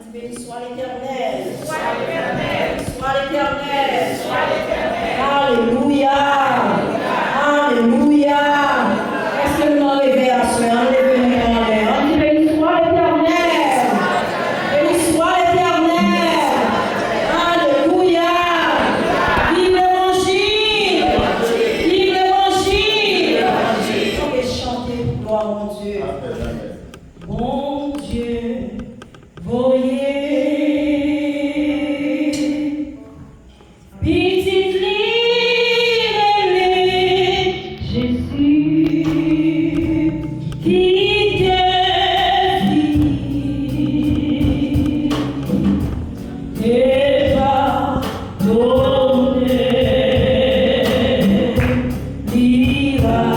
Béni soit l'Éternel. Soit l'Éternel. Soit l'Éternel. Soit l'Éternel. Alléluia. Alléluia. Est-ce que nous enlevons à ce moment? Enlevez les mains en l'air. On dit béni soit l'Éternel. Béni soit l'Éternel. Alléluia. Vive l'Évangile. Vive l'Évangile. On peut chanter pour gloire à mon Dieu. Mon Dieu, voyez. Viva,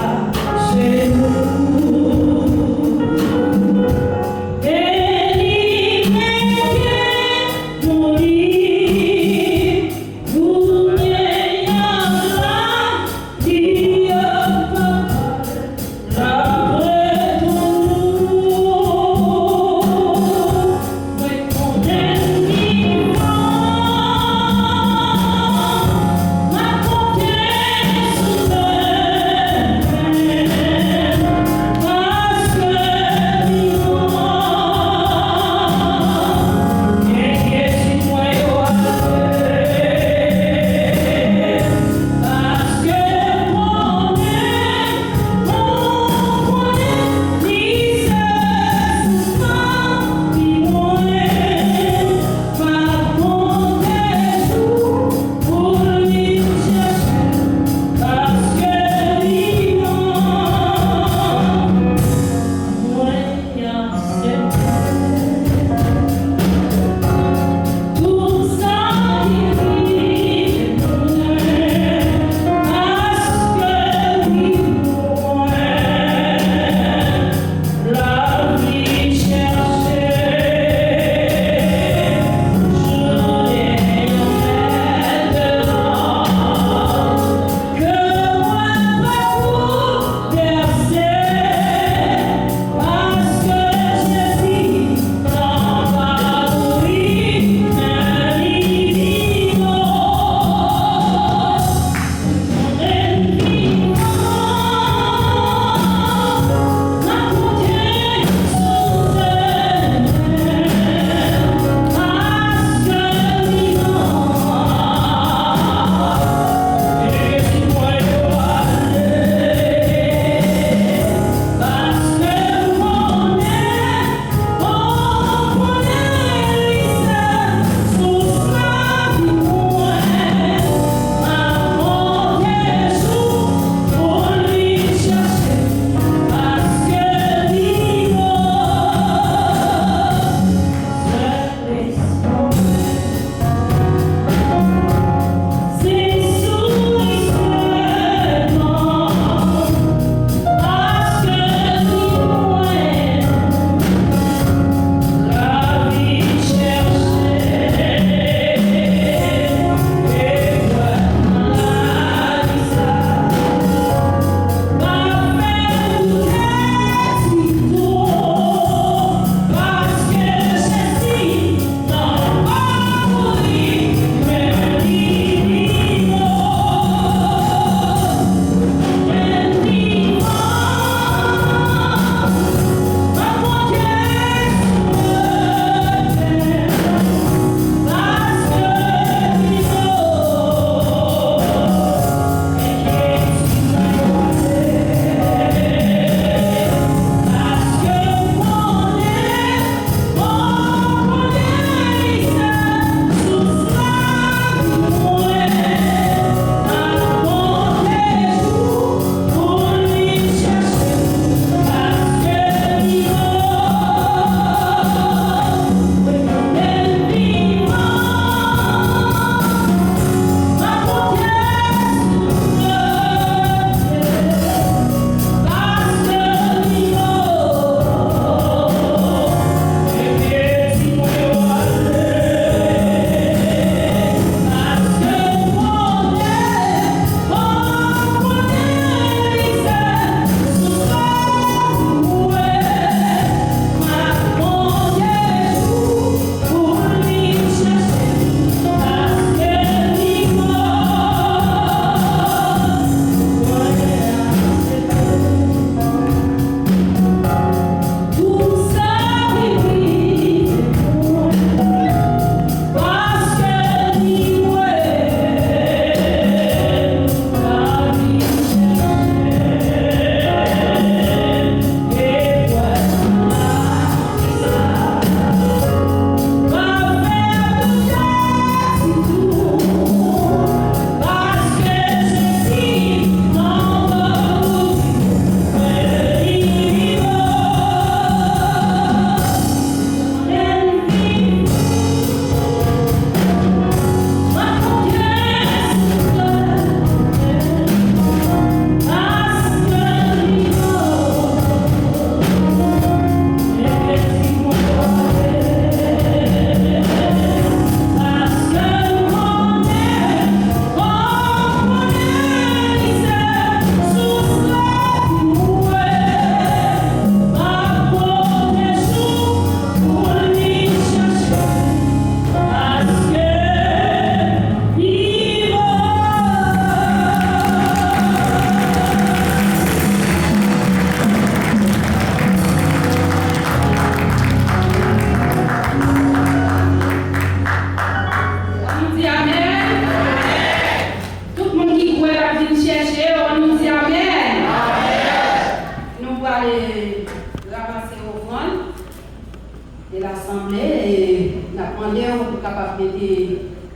de l'Assemblée et nous avons demandé pour capable de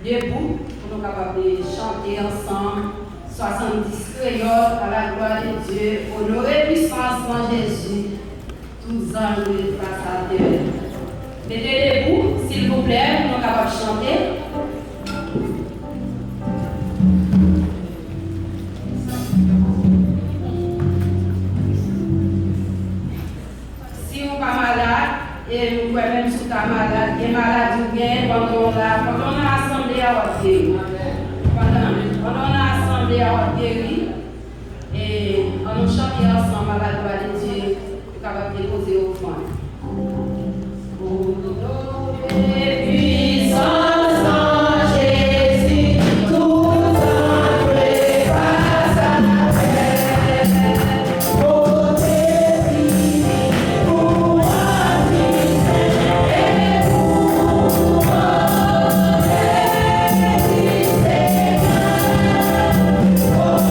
debout, pour nous capables de chanter ensemble 70 créoles à la gloire de Dieu, honorer puissance en Jésus, tous anges de face à terre. Mettez debout, s'il vous plaît, pour nous capables de chanter. Si on n'est pas malade, et nous pouvons même si on est malade, et malade ou bien, pendant on a assemblé à votre guéri. Pendant on a assemblé à votre guéri, et on nous chante ensemble à la gloire de Dieu, pour capable de déposer au fond. Et puissance en Jésus, tout sacré face à la terre. Oh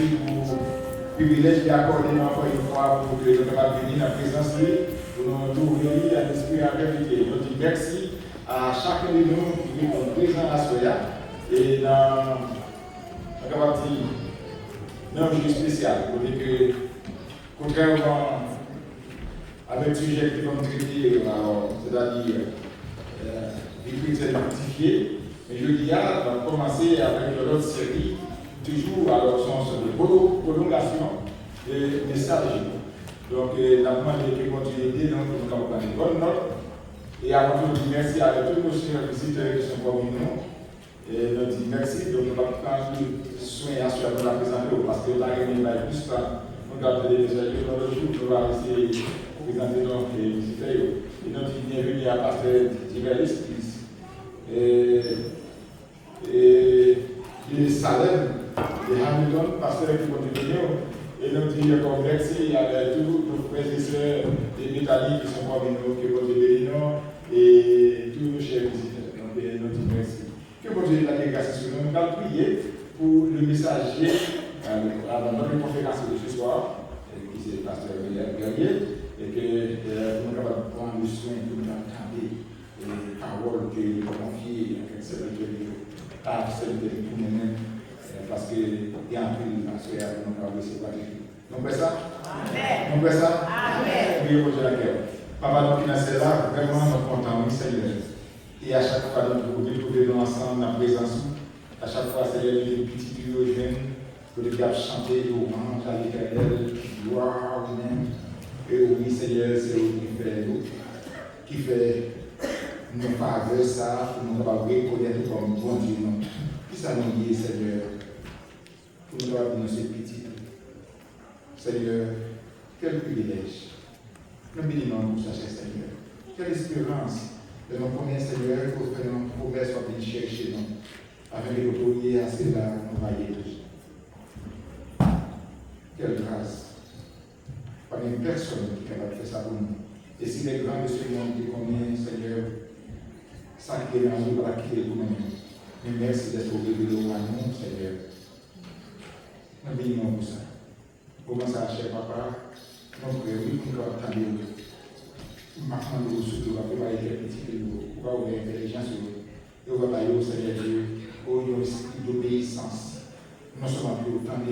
pour le privilège d'accordé encore une fois pour que nous puissions venir en présence pour nous ouvrir à l'esprit à réalité. Nous disons merci à chacun de nous qui est présent à Soya et dans un jour spécial. Pour dire que, contrairement avec le sujet que nous avons traité, c'est-à-dire les chrétiens mortifiés, mais je dis, on va commencer avec l'autre série, toujours alors son de prolongation des messages. Donc, la demande est de continuer, donc nous avons pris une bonne note. Et avant tout, nous disons merci à tous nos chers visiteurs qui sont parmi nous. Et nous disons merci, donc nous allons prendre soin à ce que nous la présenter, parce que là, il y a plus pas, nous allons les messages dans le jour, nous allons essayer de présenter les visiteurs. Et nous disons bienvenue à Pasteur Diveris, et les Salem, les Hamilton, pasteur qui vont venir, et nous disons encore merci à tous nos frères et sœurs des métalliques qui sont parmi nous, qui vont venir, et tous nos chers visiteurs. Donc, nous disons merci. Que bon Dieu la grâce sur nous. Nous allons prier pour le messager avant notre conférence de ce soir, qui est le pasteur Guerrier, et que nous sommes capables de prendre le soin de nous entendre les paroles que nous confions à cette à celle de nous-mêmes, parce qu'il y a un peu de pasteur à nous parler, c'est pas difficile. Donc, ça? Amen. Donc, ça? Amen. Oui, bonjour la guerre. Papa, nous qui sommes là, vraiment, nous sommes contents, oui, Seigneur. Et à chaque fois, nous retrouvons ensemble dans la présence. À chaque fois, Seigneur, les petits tuyaux jeunes, pour les chanter, louange à l'Éternel, gloire au même. Et oui, Seigneur, c'est eux qui fait nous faveur ça, pour nous reconnaître comme bon Dieu. Qui ça nous dit, Seigneur, pour nous avoir ces petits. Seigneur, quel privilège. Nous bénissons pour ça, Seigneur. Quelle espérance de nos premiers Seigneur pour faire nos promesses soit venir chercher nous, avec les autorités à cela, nous voyons tous. Quelle grâce. Pas une personne qui est capable de faire ça pour nous. Et si les grands de ce monde qui connaissent, Seigneur, ça qui est en nous, voilà qui est pour nous. Mais merci d'être révélé à nous, Seigneur. Nous bénissons pour ça. Comment ça, cher papa, nous prions pour nous attendre. Maintenant, nous souhaitons préparer les petits peu, pour avoir l'intelligence, et on va aller au Seigneur Dieu, au esprit d'obéissance. Non seulement pour autant de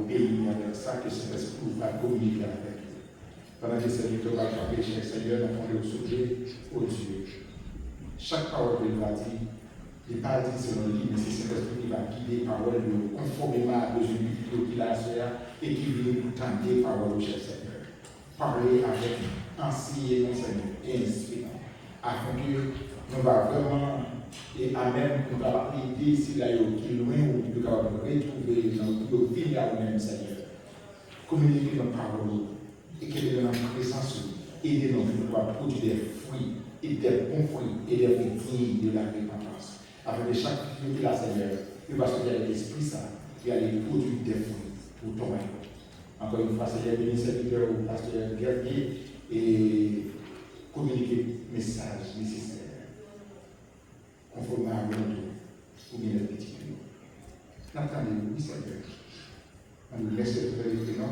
pays avec ça, que c'est pour la communiquer avec. Pendant que c'est le va frapper, cher Seigneur, nous allons le sauver au Dieu. Chaque parole qu'il va dire, il n'est pas dit selon lui, mais c'est cet esprit qui va guider parole conformément à besoin du qu'il a à faire et qui vient nous tendre parole au cher Seigneur. Parler avec enseigner nos Seigneur et inspirant, afin que nous va vraiment et à même nous va aider ici là qui loin où nous va retrouver nos vies à nous-mêmes Seigneur. Communiquer nos paroles et que nous avons présence aider nos vies à produire des fruits et des bons fruits et des fruits dignes de la repentance. Afin que chaque fruit de la Seigneur, il va se dire l'esprit ça et aller produire des fruits pour ton royaume. Encore une fois, Seigneur, béni serviteur ou pasteur Guerrier et communiquer le message nécessaire, conformément à l'ordre ou bien le petit peu. N'entendez-vous, oui, Seigneur. On nous laisse le prénom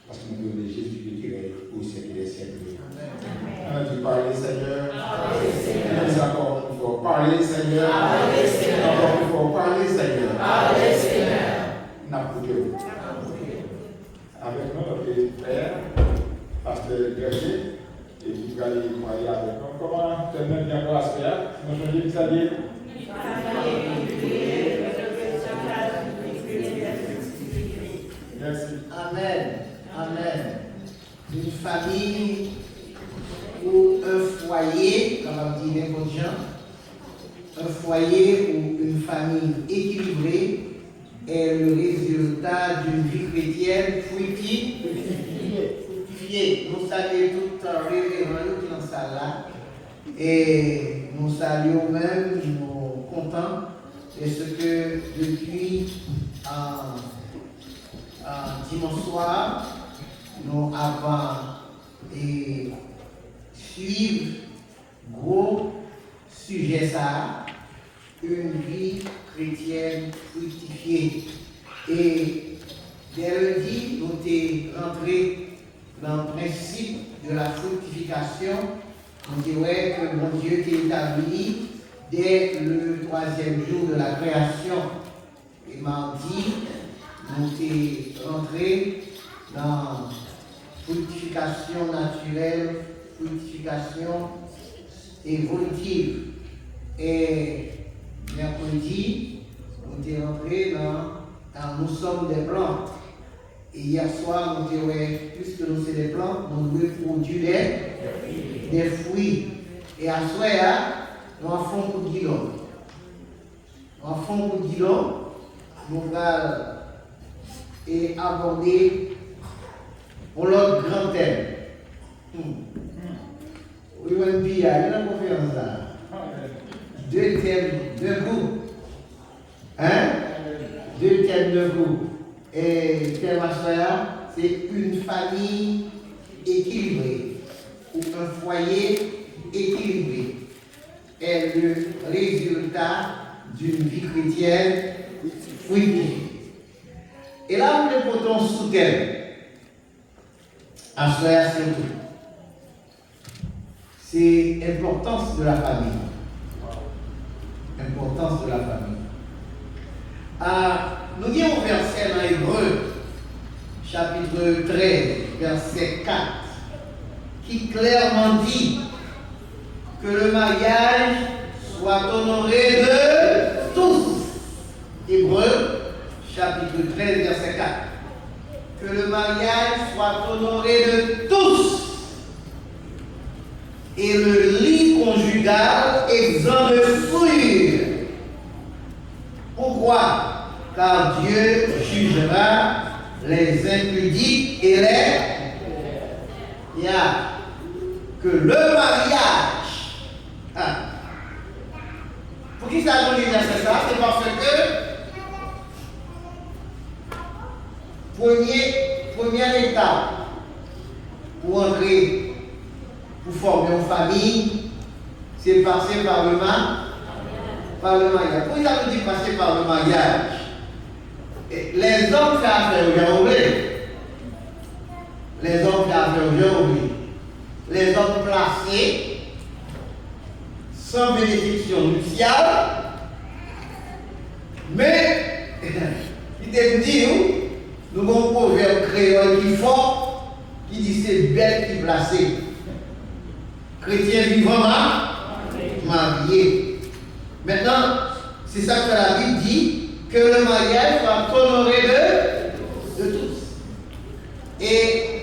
parce que nous avons Jésus qui est au siècle des siècles. On a dit parler, Seigneur. On a encore une fois parler, Seigneur. Encore une fois parler, Seigneur. N'approuvez-vous. Avec nous, notre frère, pasteur Guerrier, et qui va aller parler avec nous. Comment tenir bien pour la sphère? Nous sommes dit que ça dit. Merci. Amen. Amen. Une famille ou un foyer, comme on dit n'importe gens, un foyer ou une famille équilibrée est le résultat d'une vie chrétienne fructifiée. Nous saluons tout un révérend qui est dans cette salle-là. Et nous saluons même, nous sommes contents de ce que depuis dimanche soir, nous avons suivi gros sujet ça, une vie chrétienne fructifiée. Et Dès lundi, nous sommes rentrés dans le principe de la fructification. On dirait que mon Dieu est établi dès le 3e jour de la création. Et mardi, nous sommes rentrés dans la fructification naturelle, fructification évolutive. Et mercredi, nous sommes rentrés dans nous sommes des plantes. Et hier soir, nous disons, puisque nous sommes des plantes, nous devons produire des fruits. Et à ce moment-là, nous avons fait un coup de guidon. Nous allons aborder pour l'autre grand thème. Oui, on dit, il y a une conférence là. 2 thèmes debout. Hein? 2 thèmes debout. Et thème à soi, c'est une famille équilibrée ou un foyer équilibré est le résultat d'une vie chrétienne fructueuse. Et là, nous le portons sous thème à soi surtout. C'est l'importance de la famille. Importance de la famille. Nous avons un verset dans Hébreu, chapitre 13, verset 4, qui clairement dit que le mariage soit honoré de tous. Hébreu, chapitre 13, verset 4. Que le mariage soit honoré de tous. Et le lit conjugal exempt de souillure. Pourquoi? Car Dieu jugera les impudiques et les... Il y a que le mariage... Pour qui ça nous dit ça? C'est parce que première étape pour entrer, pour former une famille, c'est passer par le mariage. Pourquoi ça nous dit passer par le mariage? Les hommes font affaire aux gens oubliés. Les hommes font affaire aux gens oubliés. Les hommes placés, sans bénédiction nuptiale, mais, il te dit, nous avons un proverbe créole qui est fort, qui dit c'est belle qui est placée. Chrétien vivant, marié. Maintenant, c'est ça que la Bible dit, que le mariage soit honoré de tous. Et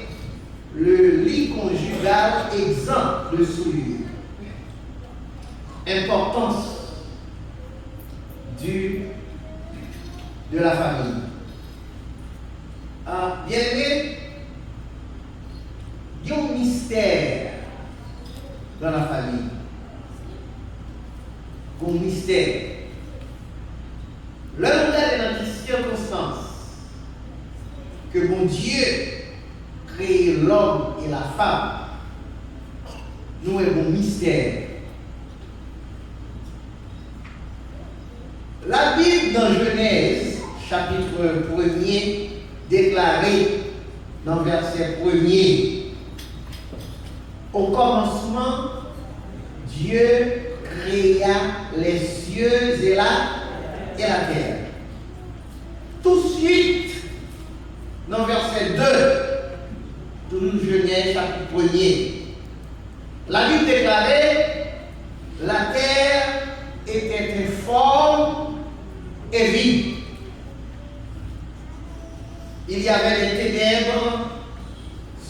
le lit conjugal exempt de souillure. Importance de la famille. Bien aimé, il y a un mystère dans la famille. Un mystère. L'un dans les circonstances que mon Dieu crée l'homme et la femme, nous avons un mystère. La Bible dans Genèse, chapitre 1er, déclaré dans verset 1er, au commencement, Dieu créa les cieux et la terre. Tout de suite, dans verset 2, de Genèse, chapitre 1er, la Bible déclarait la terre était informe et vide. Il y avait des ténèbres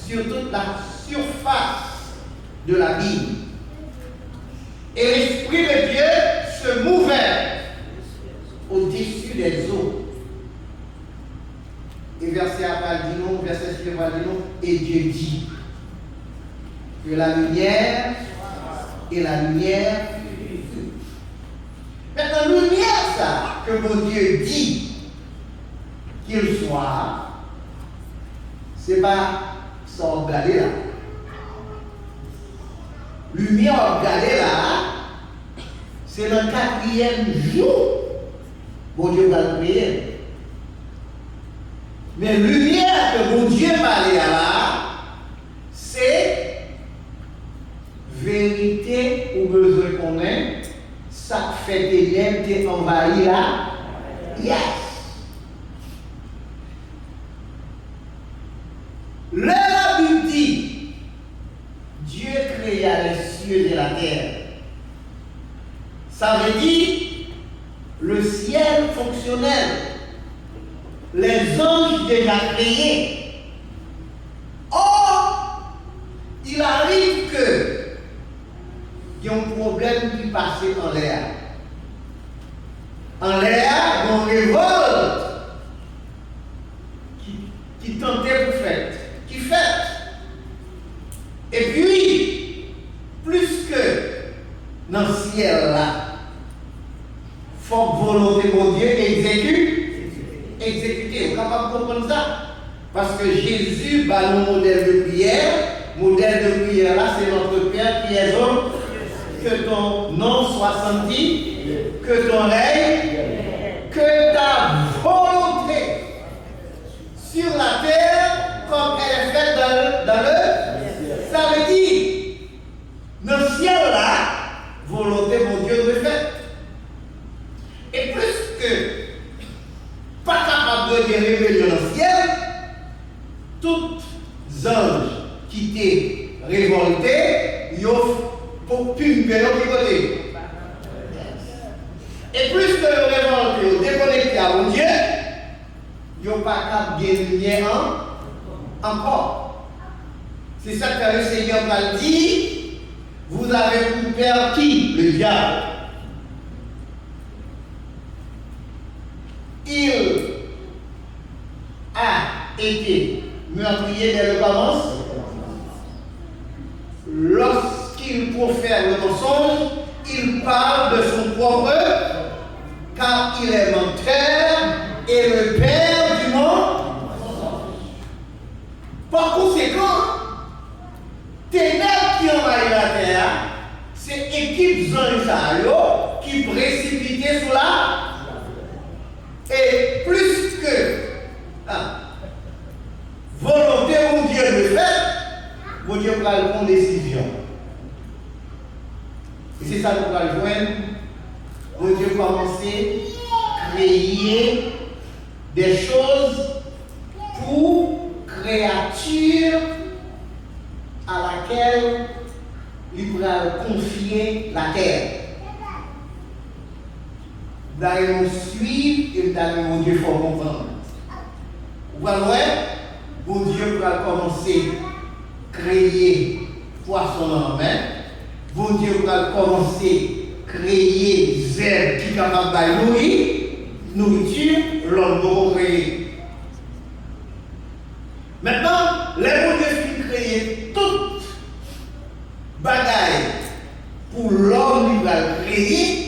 sur toute la surface de la vie. Et l'Esprit de Dieu se mouvait au-dessus des eaux. Et verset après dit non, verset suivant dit non, et Dieu dit que la lumière et la lumière. Maintenant, lumière, ça, que mon Dieu dit qu'il soit, c'est pas sans regarder là. Lumière, regardez là, c'est le 4e jour, mon Dieu va le créer. Mais lumière que mon Dieu parlait à là, c'est vérité ou besoin qu'on ait, ça fait ténèbres qui envahit là. Yes. La Bible dit, Dieu créa les cieux et la terre. Ça veut dire le ciel fonctionnel, les anges déjà créés. Or, il arrive que il y a un problème qui passait en l'air. En l'air, on révolte qui tentait pour faire, qui fait. Et puis, plus que dans le ciel là, forte volonté mon Dieu exécuter. Vous êtes capable de comprendre ça? Parce que Jésus va nous modèle de prière. Modèle de prière là, c'est notre Père qui est homme. Que ton nom soit sanctifié, que ton règne, que ta volonté sur la terre comme elle est faite dans le. Ça veut dire, dans le ciel là, volonté mon Dieu de faire. Et plus que pas capable de révéler dans le ciel, tous les anges qui étaient révoltés, ils ont pour pumper l'autre côté. Et plus que le révolté, ils ont déconnecté à mon Dieu, ils n'ont pas capable de lumière encore. C'est ça que le Seigneur m'a dit. Vous avez pour père qui? Le diable. Il a été meurtrier dès le commencement. Lorsqu'il profère le mensonge, il parle de son propre, car il est menteur et le père du mensonge. Par conséquent, ténèbres qui envahissent la terre, c'est équipe Zanjayo qui précipitait sous la. Et plus que volonté mon Dieu le fait, mon Dieu prend une décision. Et c'est ça que nous allons joindre. Mon Dieu commence à créer des choses pour créature à laquelle il va confier la terre. D'ailleurs, nous suivre et d'ailleurs, mon Dieu, il faut comprendre. Vous voyez, mon Dieu va commencer à créer poisson en main. Mon Dieu va commencer à créer zèbre qui est capable de nourriture, l'homme va créer. Maintenant, les mon Dieu qui créer toute bagaille pour l'homme qui va créer.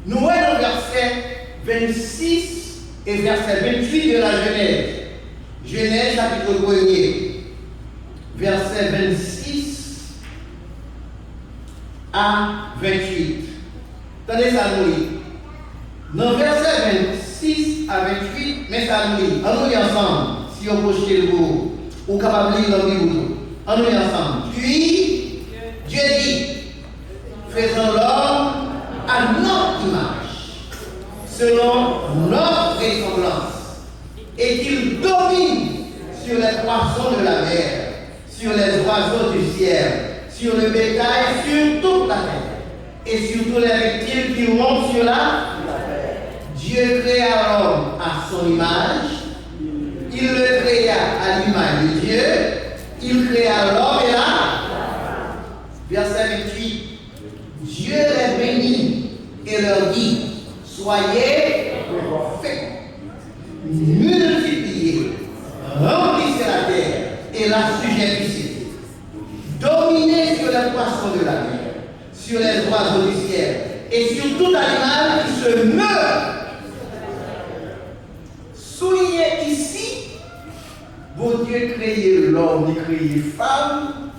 Nous voyons verset 26 et verset 28 de la Genèse. Genèse chapitre 1er, verset 26 à 28. Attendez ça nous lit. Dans verset 26 à 28, mais ça nous lit. On nous lit ensemble, si on peut jeter le bout, ou capable de lire dans le livre. On nous lit ensemble. Puis, Dieu dit, faisons l'homme à notre image, selon notre ressemblance, et qu'il domine sur les poissons de la mer, sur les oiseaux du ciel, sur le bétail, sur toute la terre, et sur tous les reptiles qui montent sur la terre. Dieu créa l'homme à son image, il le créa à l'image de Dieu, il créa l'homme et la. Verset 28. Dieu les bénit et leur dit, soyez féconds, multipliez, remplissez la terre et la sujettissez, dominez sur les poissons de la mer, sur les oiseaux du ciel et sur tout animal qui se meurt. Soulignez ici, bon Dieu créé l'homme et créé femme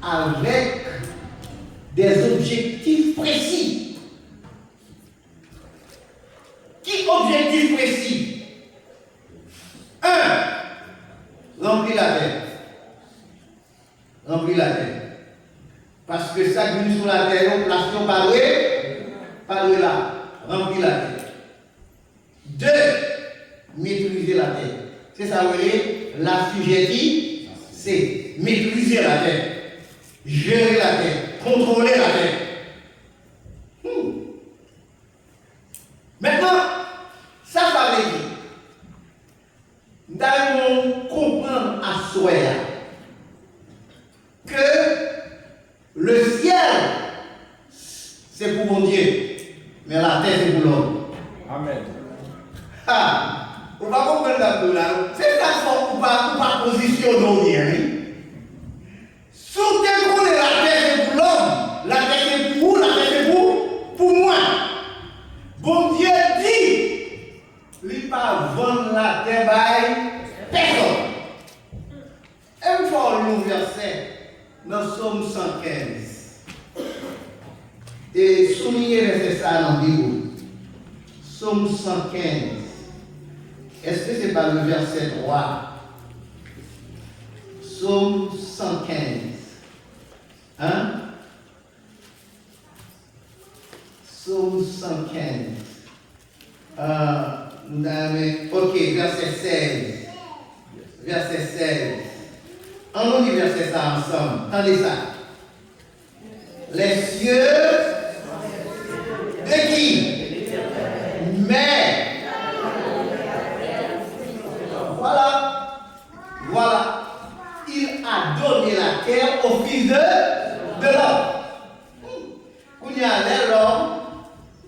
avec des objectifs précis. Qui objectif précis? 1. remplis la terre. Remplis la terre. Parce que ça qui vient sur la terre, on place pas là. Remplis la terre. 2. Maîtriser la terre. C'est ça, vous voyez, l'assujetti, c'est maîtriser la terre, gérer la terre, contrôler la terre. Maintenant, ça va veut dire, nous comprendre à soi que le ciel, c'est pour mon Dieu, mais la terre, c'est pour l'homme. Amen. Ah, on va comprendre là. C'est ça qu'on va positionner. Si on connaît la terre, c'est pour l'homme, la terre, c'est pour vous, la terre, c'est pour moi. Bon Dieu dit, il ne va pas vendre la terre par personne. Un fois le verset, dans Somme 115. Et souligner verset ça dans la Bible. Somme 115. Est-ce que ce n'est pas le verset 3? Somme 115. Hein? Somme 115. Ok, verset 16. Verset 16. On lit verset ça ensemble. Attendez ça. Les cieux de qui? Mais. Voilà. Il a donné la terre au fils de l'homme. Quand il y a l'homme,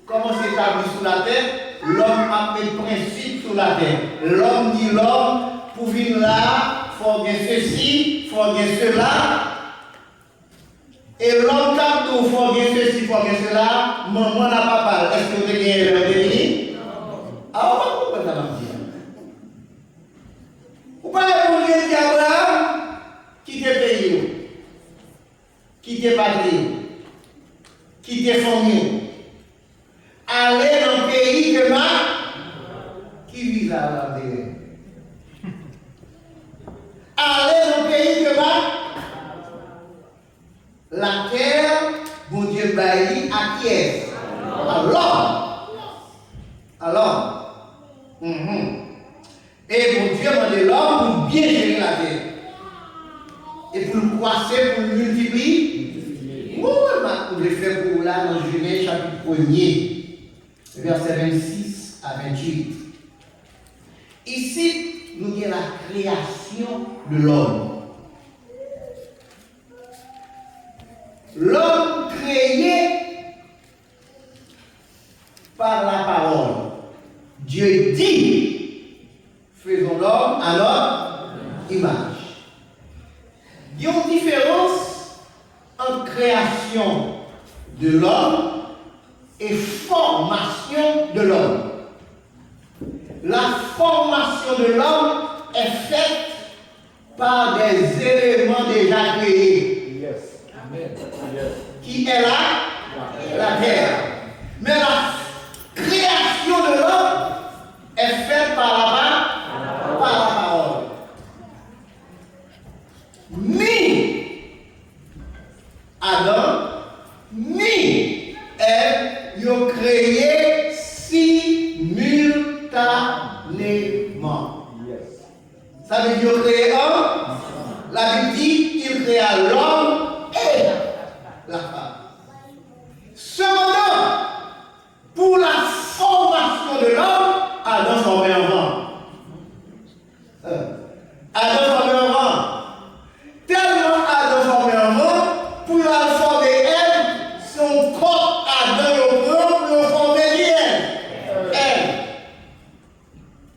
comment s'établit sur la terre? L'homme a mis principe sur la terre. L'homme dit l'homme, pour venir là, il faut gagner ceci, il faut gagner cela. Et l'homme tape tout, il faut gagner ceci, il faut gagner cela. Maman n'a pas parlé. Est-ce que vous avez gagné le béni? Ah, on va comprendre ça, ma fille. Vous parlez pour dire qu'Abraham, quitte pays, quitte patrie, quitte famille, aller dans le pays que qui vise à la terre. Aller dans le pays que la terre, bon Dieu bailli à qui est? À l'homme. Et mon Dieu m'a dit l'homme pour bien gérer la terre. Et pour le croiser, pour le multiplier. Oui, je vais faire pour là dans Genèse chapitre 1er, verset 26 à 28. Ici, nous avons la création de l'homme. L'homme créé par la parole. Dieu dit, faisons l'homme à notre image. Il y a une différence entre création de l'homme et formation de l'homme. La formation de l'homme est faite par des éléments déjà créés. Yes. Amen. Yes. Qui est là? La terre. Mais la création de l'homme est faite par la parole. Ni Adam, ni Ève, ils ont créé simultanément. Yes. Ça veut dire créer un. La Bible dit qu'il créa l'homme et la femme. Cependant, pour la formation de l'homme, Adam formé avant. Adam formé avant. Tellement Adam formé avant, pour la former elle, son corps Adam le prend pour le former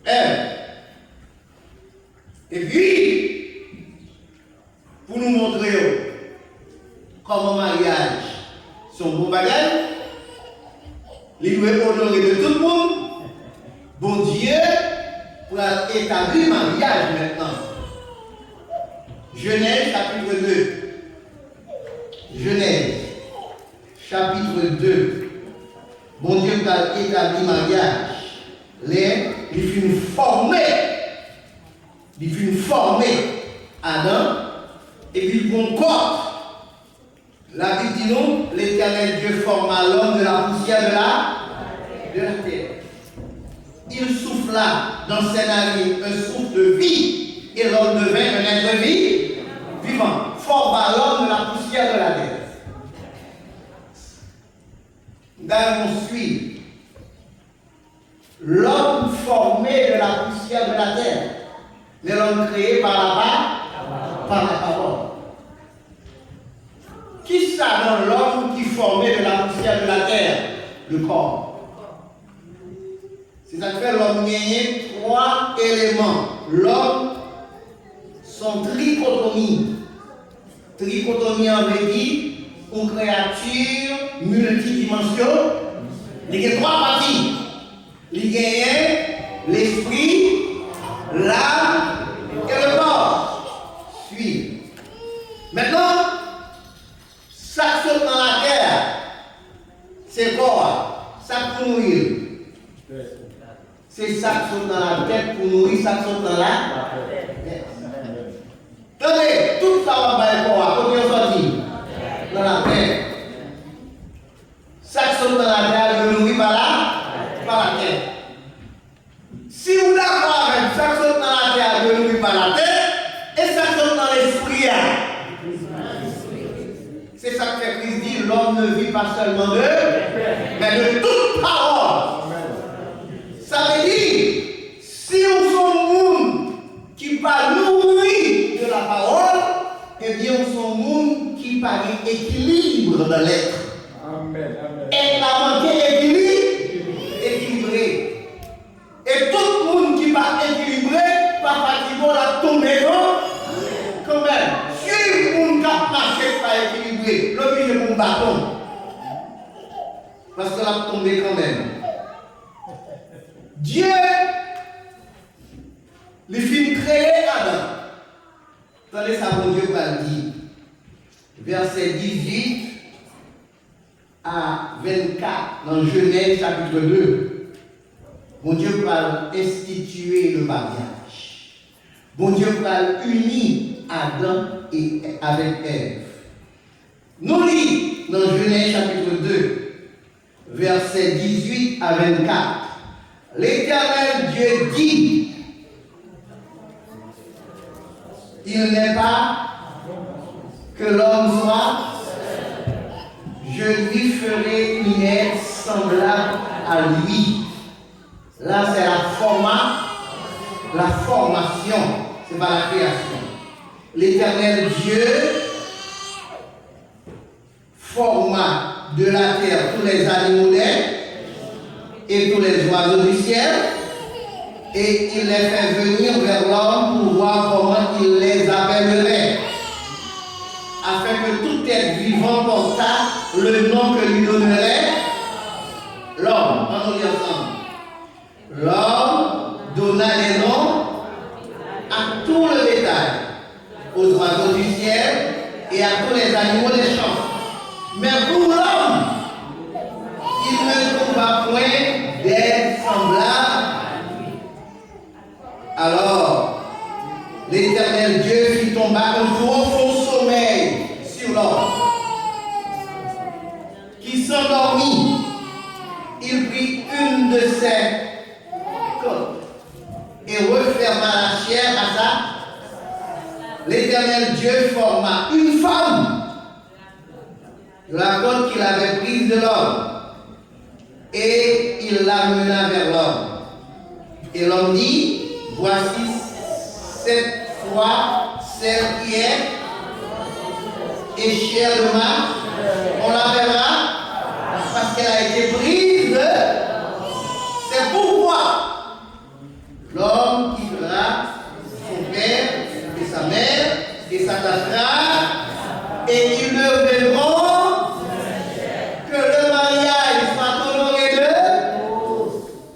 elle. Et puis, pour nous montrer comment mariage sont beaux bagages, il doit honorer de tout le monde. Bon Dieu, pour établir mariage maintenant. Genèse chapitre 2. Genèse chapitre 2. Bon Dieu a établi mariage. Il finit former. Il finit former. Adam, et puis ils vont corps. La Bible dit non, l'Éternel Dieu forma l'homme de la poussière de la terre. Il souffla dans ses narines un souffle de vie, et l'homme devint un être vivant. Forma l'homme de la poussière de la terre. Nous on suit l'homme formé de la poussière de la terre, mais l'homme créé par la parole. Qui ça dans l'homme qui formé de la poussière de la terre? Le corps. C'est ça que fait l'homme gagner 3 éléments. L'homme, son trichotomie. Trichotomie en veut dire une créature multidimensionnelle. Il y a 3 parties. Il y a l'esprit, l'âme et le corps. Suivez. Maintenant, ça qui saute dans la terre, c'est quoi? Ça pour nourrir. C'est ça qui saute dans la tête pour nourrir, ça qui saute dans la tête. Tenez, tout ça va faire quoi? Combien on sortit? Dans la tête. Ça qui saute dans la terre, je nourris par la tête. Si vous d'accord avec ça qui saute dans la terre, je nourris par la tête, et ça qui saute dans l'esprit, c'est ça que fait Christ dit, l'homme ne vit pas seulement de, mais de toute parole. Ça veut dire, si on sont monde qui pas nourri de la parole, eh bien on sont monde qui pas équilibre de l'être. Amen. Et la manquer équilibré. Et tout le monde qui pas équilibré, pas fatigué, la tomber quand même. Si le monde qui marche pas équilibré, l'obligé pour un bâton. Parce que la tombé quand même. Dieu, les films créés Adam. Attendez ça, mon Dieu va le dire. Verset 18 à 24 dans Genèse chapitre 2. Mon Dieu va instituer le mariage. Mon Dieu va unir Adam et avec Ève. Nous lisons dans Genèse chapitre 2, versets 18 à 24. L'Éternel Dieu dit, il n'est pas que l'homme soit, je lui ferai une aide semblable à lui. Là, c'est la formation, c'est pas la création. L'Éternel Dieu forma de la terre tous les animaux d'air et tous les oiseaux du ciel, et il les fait venir vers l'homme pour voir comment il les appellerait, afin que tout être vivant portât le nom que lui donnerait l'homme. On dit ensemble. L'homme donna les noms à tout le bétail, aux oiseaux du ciel et à tous les animaux des champs. Mais pour l'homme, il ne trouva point d'aide semblable. Alors, l'Éternel Dieu fit tomber un profond sommeil sur l'homme, qui s'endormit. Il prit une de ses côtes et referma la chair à ça. L'Éternel Dieu forma une femme de la côte qu'il avait prise de l'homme, et il l'amena vers l'homme. Et l'homme dit, voici cette fois celle qui est et chair de ma, on la verra parce qu'elle a été prise de. C'est pourquoi l'homme quittera son père et sa mère et s'attachera, et ils ne verront que le mariage soit honoré d'eux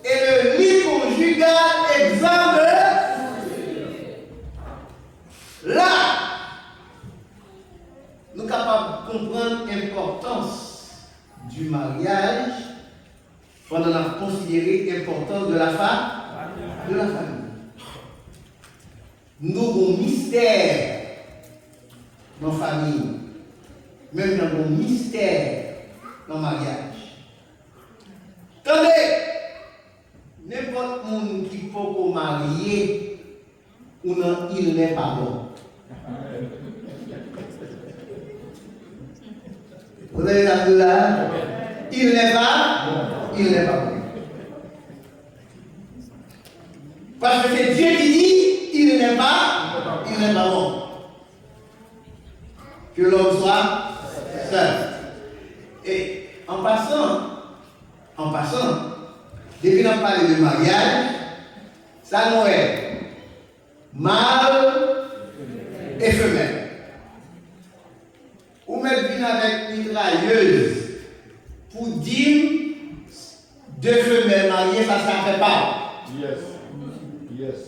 et le lit conjugal exempt de. Là, nous sommes capables de comprendre l'importance du mariage pendant la considérer l'importance de la femme, de la famille. nous avons un mystère dans la famille, même dans un mystère dans le mariage. Attendez, n'importe qui qui peut marier ou non, il n'est pas bon. Vous avez la là? Il n'est pas bon. Parce que c'est Dieu qui dit, il n'est pas bon. Que l'homme soit seul. Et en passant, depuis qu'on parle de mariage, ça nous est mâle et femelle. Ou même venir avec une mitrailleuse pour dire deux femelles mariées, ça ne fait pas. Yes.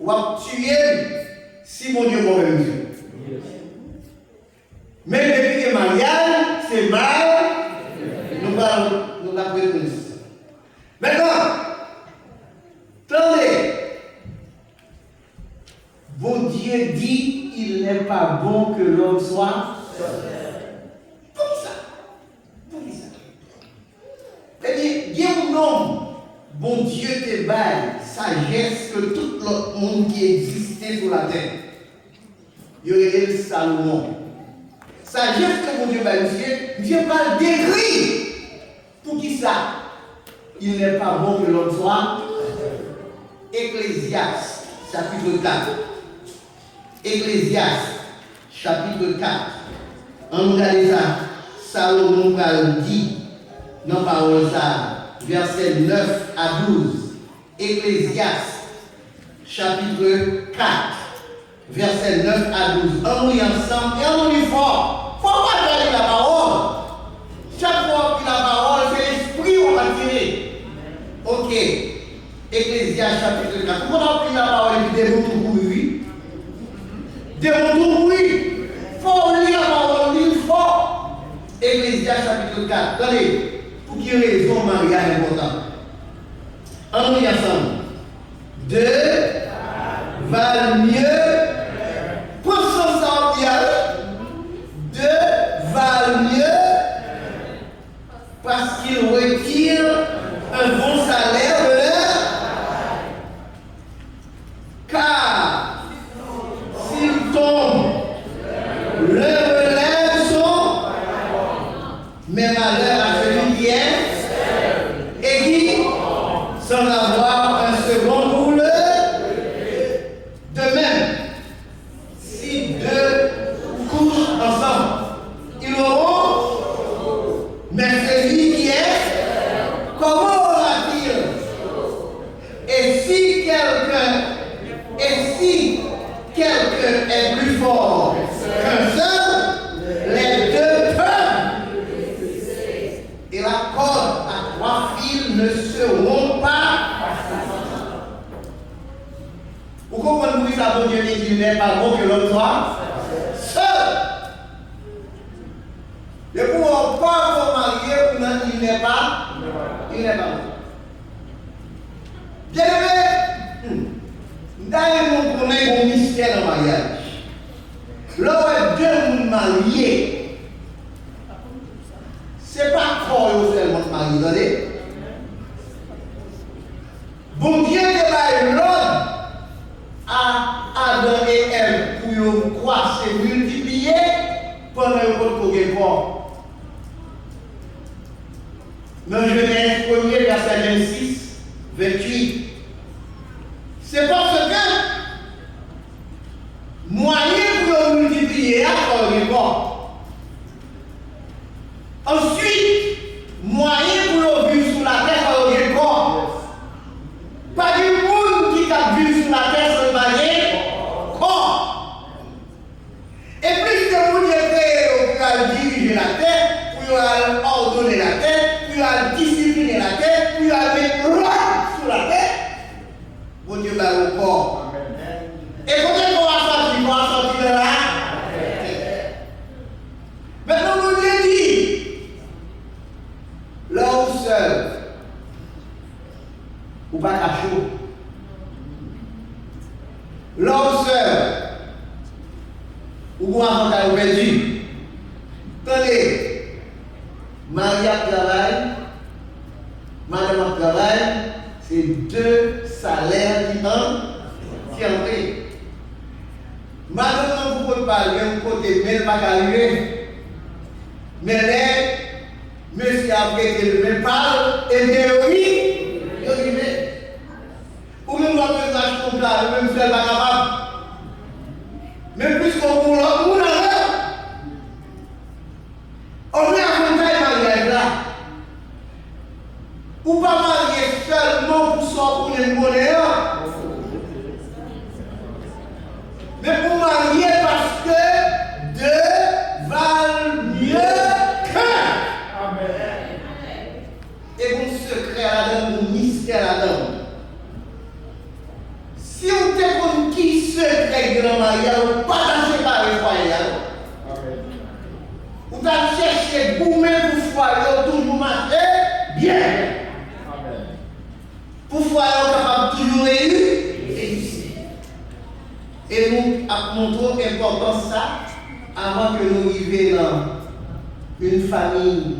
Ou va tuer si mon Dieu m'aurait Dieu. Mais depuis le mariage, c'est mal, nous avons reconnu ça. Maintenant, attendez, bon Dieu dit il n'est pas bon que l'homme soit seul. Pour qui ça? C'est-à-dire, il y a un homme, bon Dieu te baille sagesse que tout l'autre monde qui existait sur la terre. Il y aurait le Salomon. Sagesse que mon Dieu baille, Dieu parle d'écrit. Pour qui ça? Il n'est pas bon que l'homme soit. Ecclésiaste, chapitre 4. Ecclésiaste, chapitre 4. En regardant ça, Salomon dit, non parole ça, verset 9 à 12. Ecclésiaste, chapitre 4, verset 9 à 12. On lit ensemble et on lit fort. Il ne faut pas garder la parole. Chaque fois qu'il a la parole, c'est l'esprit qu'on va tirer. Ok. Ecclésiaste, chapitre 4. Pourquoi on a pris la parole et puis démontre pour lui? Démontre pour lui. Il faut lire la parole, lire fort. Ecclésiaste, chapitre 4. Attendez, pour qui raison le mariage est important? On lit ensemble. Deux valent mieux. Pour son sortir, deux valent mieux parce qu'ils retirent un bon salaire de leur. Car s'ils tombent, leur relève sont, mais malheur à celui qui est et qui, sans avoir un second pour le. De même, si deux couchent ensemble, ils auront, mais celui qui est, comment aura-t-il? Et si quelqu'un est plus fort qu'un seul, les deux peuvent. Et la corde à 3 fils ne se rompt pas. Vous comprenez que ça, bon Dieu dit qu'il n'est pas bon que l'homme soit seul. Et pour un pas marié, il n'est pas bon. Bien aimé, d'ailleurs, nous connaissons un mystère dans le mariage. Lorsque deux mondes mariés, ce n'est pas corps seulement marié. Bon Dieu est l'homme à Adam et Ève pour croître et multiplier pendant le corps. Dans Genèse 1er, verset 26, 28. C'est parce que moyen pour multiplier à le corps. Ensuite, moyen pour vivre sur la terre par le corps. Pas du monde qui a vu sur la terre sans marier corps. Et plus que vous êtes pour diriger la terre, pour ordonner la terre, pour discipliner la terre, pour mettre l'ordre sur la terre, bon Dieu va au corps. Et quand on va sortir de là, ou un avantage perdu. Attendez, Maria travaille, madame travaille, c'est 2 salaires qui entrent. Madame, vous pouvez parler d'un côté, mais elle va arriver. Mais là, monsieur a prêté le même parle, et bien oui, il arrive. Ou même la présence complète, même si elle va capable. Même plus qu'on vous l'a, on est à mariage là. Ou pas marier seulement pour sortir une monnaie. Mais pour marier parce que 2 valent mieux qu'un. Amen. Et mon secret là-dedans, mon mystère là-dedans. Si on te compte qui secret grand mariage, on ne peut pas séparer le foyer. On va chercher vous-même pour foyer, toujours marcher bien. Amen. Pour foyer, on est capable de toujours réussir. Et nous montrons l'importance de ça avant que nous arrivions dans une famille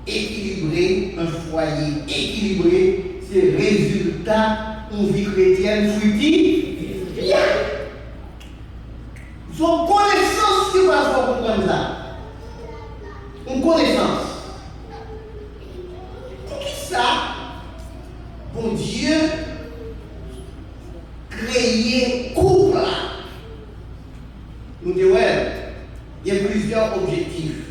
équilibrée, un foyer équilibré, c'est le résultat d'une vie chrétienne fructifère. Ils ont une connaissance qui va faire comprendre ça. Une connaissance. Pour qui ça? Bon Dieu, créer couple. Nous disons, il y a plusieurs objectifs.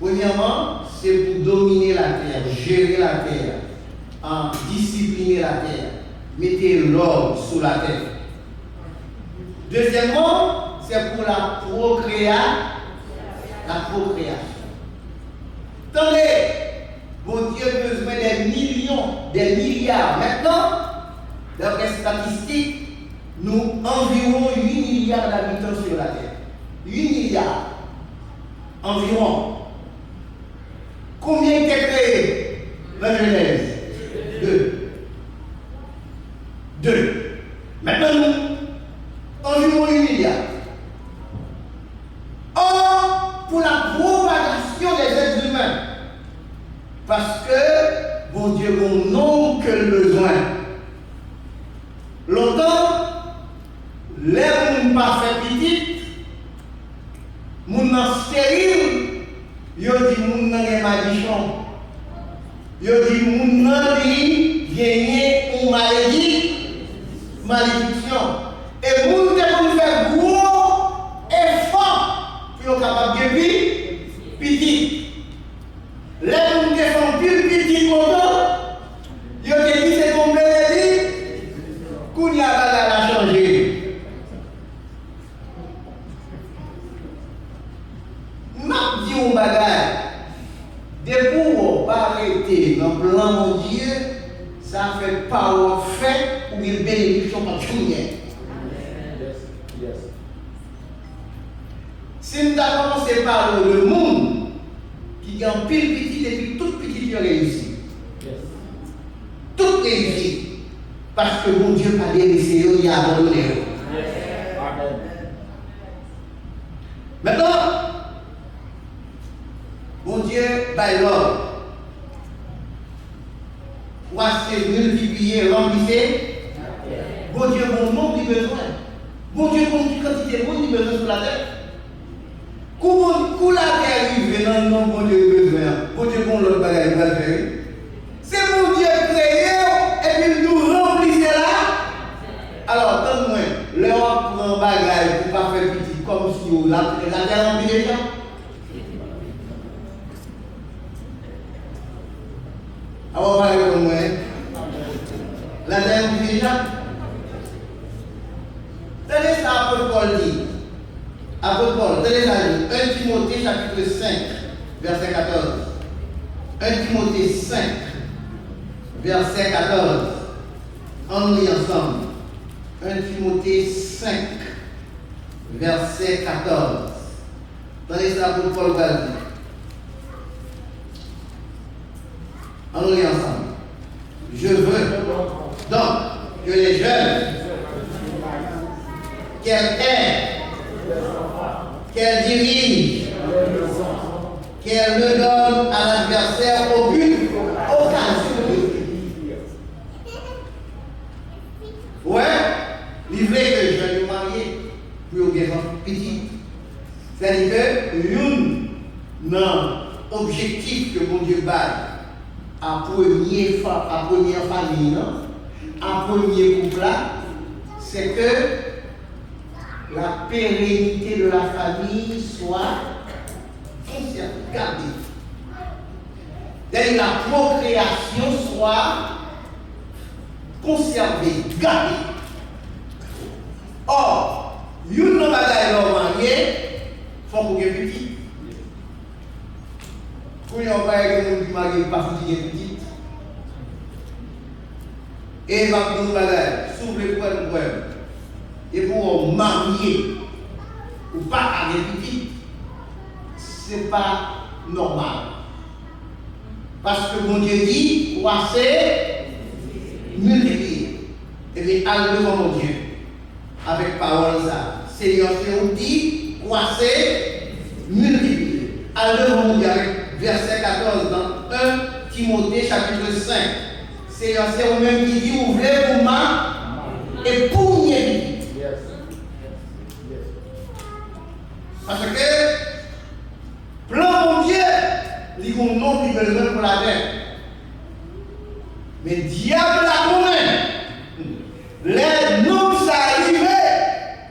Premièrement, c'est pour dominer la terre, gérer la terre, discipliner la terre, mettre l'ordre sur la terre. Deuxièmement, c'est pour la procréation. Attendez, mon Dieu a besoin des millions, des milliards. Maintenant, d'après les statistiques, nous environ 8 milliards d'habitants sur la terre. 8 milliards. Environ. Combien était créé la Genèse? 2. Maintenant, nous, environ 8 milliards. Or, pour la propagation des êtres humains, parce que, bon Dieu, mon nom que le besoin. Longtemps, les gens pas fait petit, les gens stérile, ils disent moun nan gen madichon. Ils disent moun nan li gagner une malédiction. Et moun te kon faire gros effort pour être capable de vivre petit. Les gens qui font plus petit content, ils disent c'est comme dit, qu'on y a pas changer. M'a dit un bagage, depuis qu'on pas arrêter dans le plan mon Dieu, ça fait pas fait ou une bénédiction pour tout le monde. Si nous avons commencé par le monde qui est en pile petit et puis tout petit qui a réussi. Tout réussi. Parce que mon Dieu n'a pas délaissé, il a abandonné. Maintenant, bon Dieu, by l'ordre. Croissez, multipliez, remplissez. Bon Dieu, bon nombre de besoins. Bon Dieu, bon quantité de monde besoin sur la terre. Comment la terre arrive dans le nom bon Dieu besoin? Bon Dieu, bon l'autre bagage va faire. C'est mon Dieu créé et puis nous remplissez là. Alors, attends-moi, l'Europe prend un bagage pour ne pas faire petit comme si la terre remplit déjà. Alors, on va aller comme moi. La terre remplit déjà. Tenez ça, apôtre Paul dit. Apôtre Paul, tenez ça, 1 Timothée chapitre 5, verset 14. 1 Timothée 5, verset 14. On lit ensemble. 1 Timothée 5, verset 14. Tenez ça, apôtre Paul va dire. On lit ensemble. Je veux donc que les jeunes qu'elle ait qu'elle dirige, qu'elle ne donne à l'adversaire aucune occasion. Ouais, livré que je vais me marier pour une raison petite. C'est-à-dire que l'objectif que mon Dieu bat à première famille, à premier couple là, c'est que la pérennité de la famille soit conservée, gardée. C'est-à-dire la procréation soit conservée, gardée. Or, une bagaille mariée, il faut qu'on ait petit. Quand on va avec un qui marie, pas foutu petit. Et ma petite bagaille, s'ouvre le problème. Et pour marier, ou pas avec petit, c'est pas normal. Parce que mon Dieu dit, croissez, multipliez. Et bien, allez devant mon Dieu. Avec parole ça. Seigneur, c'est dit, croissez, multipliez. Allez devant mon Dieu avec verset 14 dans 1 Timothée chapitre 5. Seigneur, c'est vous-même qui dit, ouvrez pour moi et pour mieux. Parce que, plan mon Dieu, il y a un nom qui veut pour la terre. Mais diable a connu. Les noms arrivés,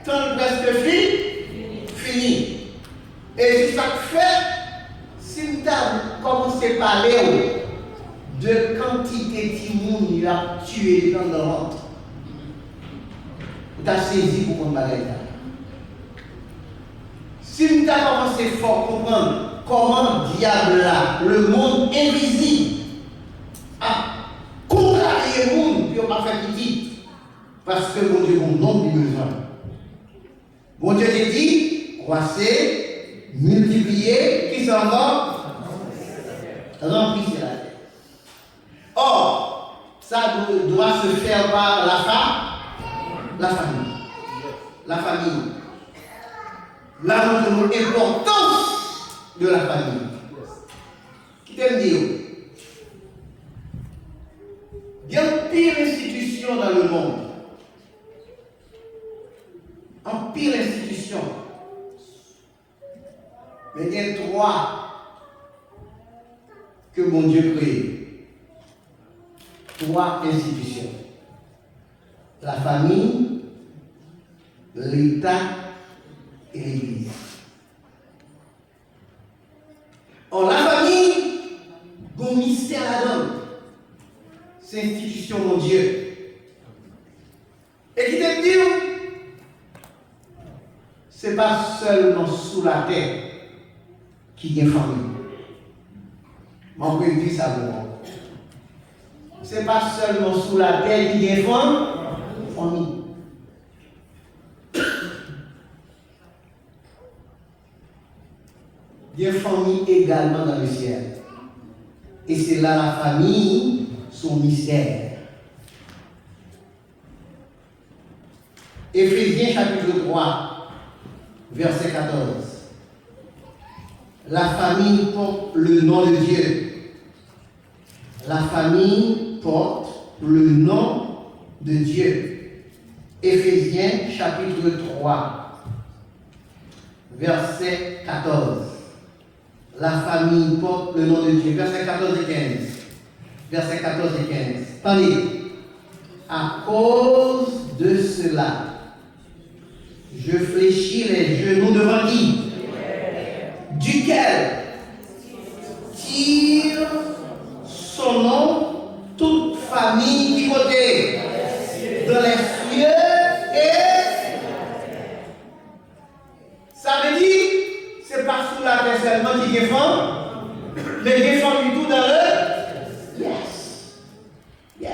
tant presque fini. Et c'est ça que fait, si nous avons commencé à parler de quantité de monde il a tué dans le ventre, vous avez saisi pour qu'on parle. Si nous avons commencé fort comprendre comment diable là, le monde invisible, a contrarié le monde, puis on va faire petit. Parce que mon Dieu, mon nom, il besoin. Mon Dieu te dit, croissez, multipliez, qui s'en va, remplissez la terre. Or, ça doit se faire par la famille. La famille. Là, nous avons l'importance de la famille. Qui t'aime dire? Il y a une pire institution dans le monde. En pire institution. Mais il y a trois que mon Dieu crée. Trois institutions. La famille, l'État et l'Église. Or, la famille, bon mystère là-dedans. C'est l'institution, mon Dieu. Et qui te dit, ce n'est pas seulement sous la terre qui est famille. Mon père dit ça pour ce n'est pas seulement sous la terre qui est famille. Il y a une famille également dans le ciel. Et c'est là la famille, son mystère. Éphésiens chapitre 3, verset 14. La famille porte le nom de Dieu. La famille porte le nom de Dieu. Éphésiens chapitre 3, verset 14. La famille porte le nom de Dieu. Verset 14 et 15. Verset 14 et 15. Attendez. À cause de cela, je fléchis les genoux devant qui? Duquel tire son nom toute famille qui côté dans les cieux et ça veut dire c'est pas sous la terre seulement qui défend, mais défend tout dans le yes.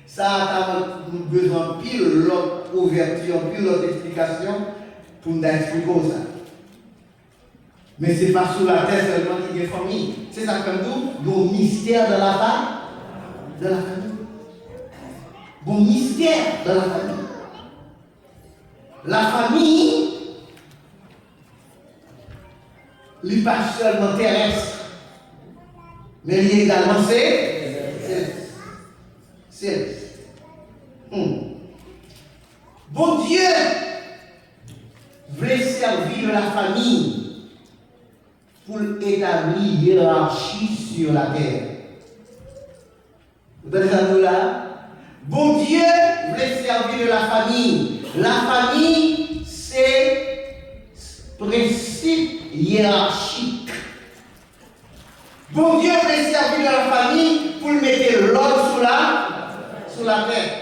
Ça a besoin pile l'autre ouverture, pile l'autre explication pour nous expliquer ça. Mais ce n'est pas sous la terre seulement qui est famille. C'est ça comme tout, le mystère de la famille. Bon mystère de la famille. La famille, il n'est pas seulement terrestre, mais il est également céleste. Bon Dieu voulait servir de la famille pour établir une hiérarchie sur la terre. Vous avez ça là? Bon Dieu voulait servir de la famille. La famille, c'est principe hiérarchique. Bon Dieu voulait servir de la famille pour mettre l'ordre sur la terre.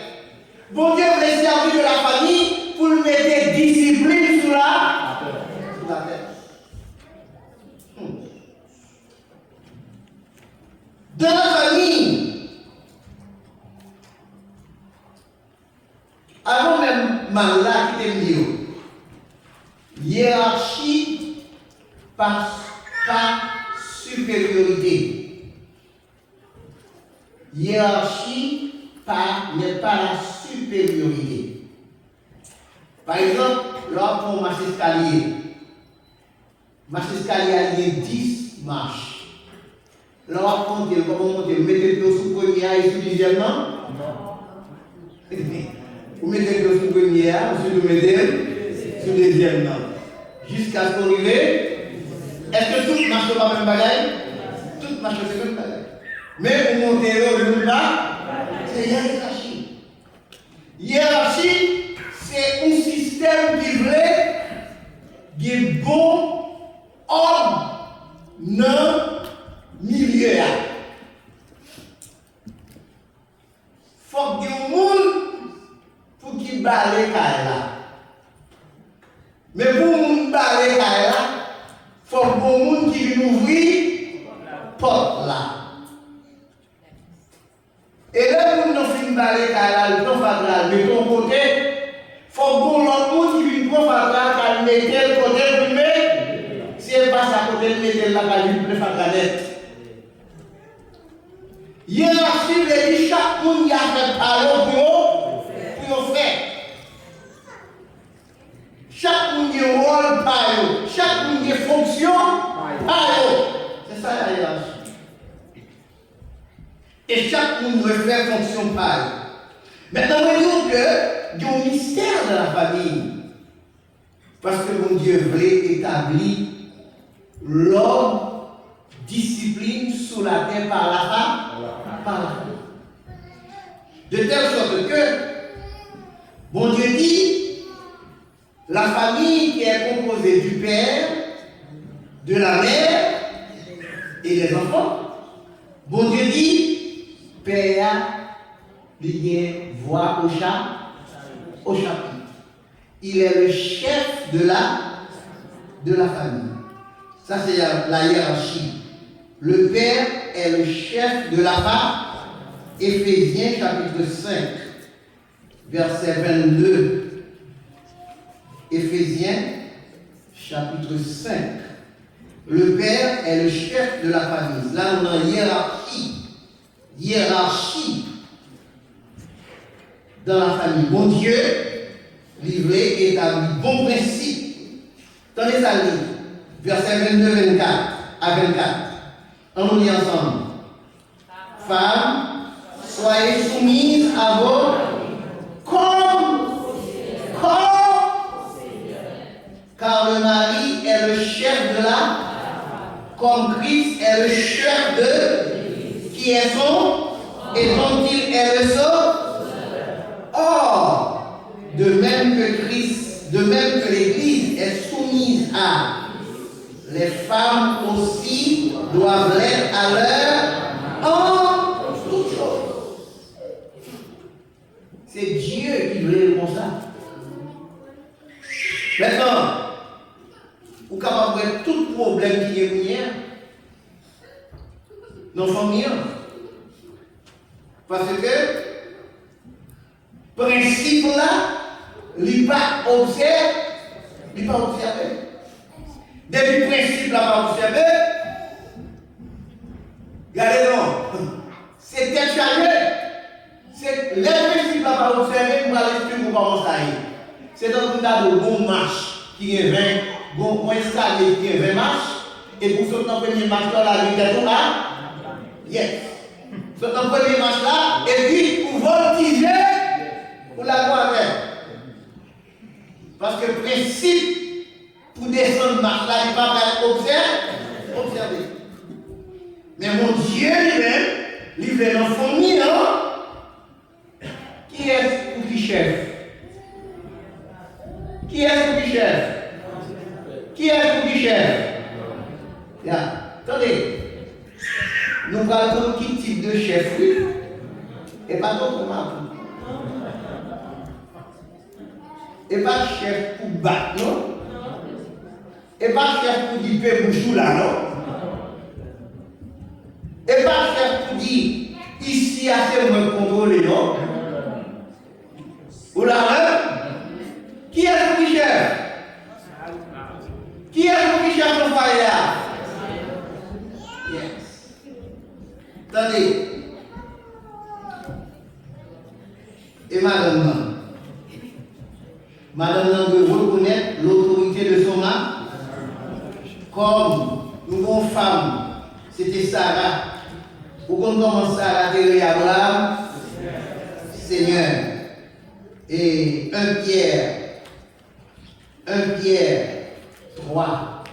Bon Dieu voulait servir de la famille pour mettre discipline sur la terre. Dans la famille, avant même Malak qui était dit, hiérarchie par supériorité. Hiérarchie n'est pas la supériorité. Par exemple, lorsqu'on marche escalier, il y a 10 marches. Lorsqu'on monte, comment monter, vous mettez le sous première et sous deuxième, non? Vous mettez le sous première, ensuite vous mettez sous deuxième, non? Jusqu'à ce qu'on arrive. Est-ce que tout marche pas même bagaille? Tout marche pas même bagaille. Mais vous montez le là, c'est hiérarchie. Hiérarchie, c'est un système qui voulait des bons hommes dans le milieu. Il faut que les gens pour qu'ils balayent là. Mais pour qu'ils balayent là, il faut que les gens qui viennent ouvrir la porte là. Et là, pour nous faire balayer là, le temps fatal, de ton côté, il faut que l'autre monde qui vient fatal, mette le côté premier. Si elle passe à côté, elle mette la caline plus fatal. Hiérarchie, veut dire chaque monde y a fait parole pour faire. Chaque monde y a un rôle par eux. Chaque monde y a une fonction par eux. C'est ça la hiérarchie. Et chaque monde doit faire fonction par eux. Maintenant, voyons qu'il y a un mystère dans la famille. Parce que mon Dieu voulait établir l'homme discipline sous la terre par la femme. De telle sorte que, bon Dieu dit, la famille qui est composée du père, de la mère et des enfants, bon Dieu dit, père, il voit au chapitre. Il est le chef de la famille. Ça, c'est la hiérarchie. Le père est le chef de la femme. Éphésiens chapitre 5, verset 22. Éphésiens chapitre 5. Le père est le chef de la famille. Là, on a hiérarchie. Hiérarchie dans la famille. Bon Dieu, livré, établi. Bon principe. Tenez ça, verset 22, 24 à 24. On nous lit ensemble. Femmes, soyez soumises à vos comme car le mari est le chef de la comme Christ est le chef de qui est son et dont il est le sauveur. Or, de même que l'Église est soumise à les femmes aussi doivent l'être à l'heure en toutes choses. C'est Dieu qui voulait comme ça. Maintenant, vous êtes capable de voir tout problème qui est venu dans la famille. Parce que, principe là, il n'est pas observé. Depuis le principe là, pas observé, regardez donc, c'est tête chargée. C'est les principes là, pas observé, pour aller expliquer comment ça est. C'est dans le cas de bon marche qui est 20, bon escalier qui est 20 marches, et pour sauter dans le premier match là, la vie est tout là. Yes. Sauter dans le premier match là, et puis pour voltiger pour la croix. Parce que le principe pour descendre le match là, il ne va pas observer. Mais mon Dieu lui-même, il veut dans son milieu. Qui est pour qui chef? Qui est pour qui chef? Qui est pour qui chef? Yeah. Attendez. Nous parlons de quel type de chef, oui? Et pas d'autre comment. Et pas chef pour battre, non? Et pas chef pour dire paix bouchou là, non? Et pas chef pour dire ici, assez me contrôler, non? Ou là, hein? Qui est le petit chef? Qui est le petit chef de foyer là? Yes. Attendez. Et madame veut reconnaître l'autorité de son mari. Comme nous avons une femme, c'était Sarah. Ou comme Sarah était Abraham, Seigneur. Et 1 Pierre 3,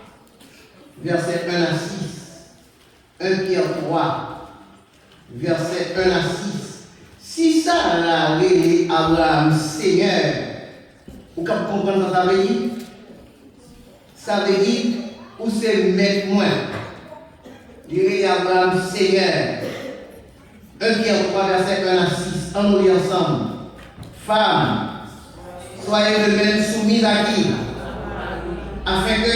verset 1 à 6. 1 Pierre 3, verset 1 à 6. Si ça a révélé Abraham Seigneur, vous comprenez ce que ça veut dire? Ça veut dire, où c'est mettre moins. Il Abraham Seigneur. 1 Pierre 3, verset 1 à 6. On nous lit ensemble. Femmes, soyez de même soumises à qui? Afin que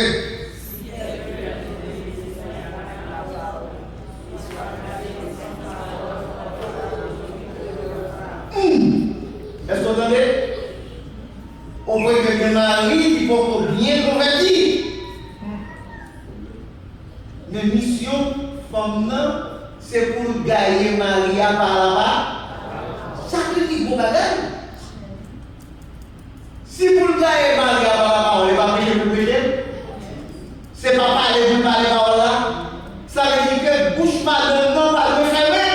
est-ce que vous entendez? On voit que le mari qui faut bien converti. Mais mission femme, c'est pour gagner Maria par là-bas. Sacrifice pour bagage. Si vous le gagner Maria par là-bas, on ne va pas prêcher pour prêcher. C'est pas parler pour parler par là. Ça veut dire que bouche pas non pas le fermer.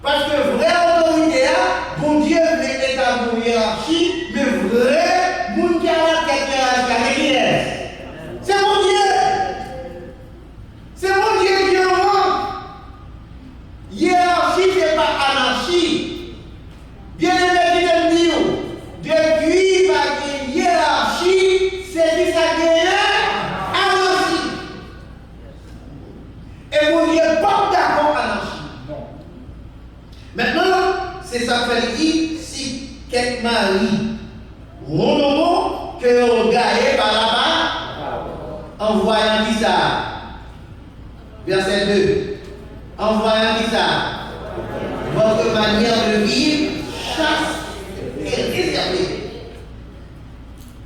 Parce que vraie autorité, bon Dieu veut établir une hiérarchie, mais vrai, moun qui a la tête hiérarchique, c'est mon Dieu. C'est mon Dieu qui en manque. Hiérarchie, ce n'est pas anarchie. Bien aimé, qui te dit, depuis la hiérarchie, c'est qui ça gagne anarchie. Et mon Dieu n'est pas d'accord anarchie. Maintenant, c'est ça que fait dire, si quelqu'un marie, mon nom, que vous gagnez par là-bas, en voyant qui ça? Verset 2. En voyant qui ça? Votre manière de vivre chasse et réservée.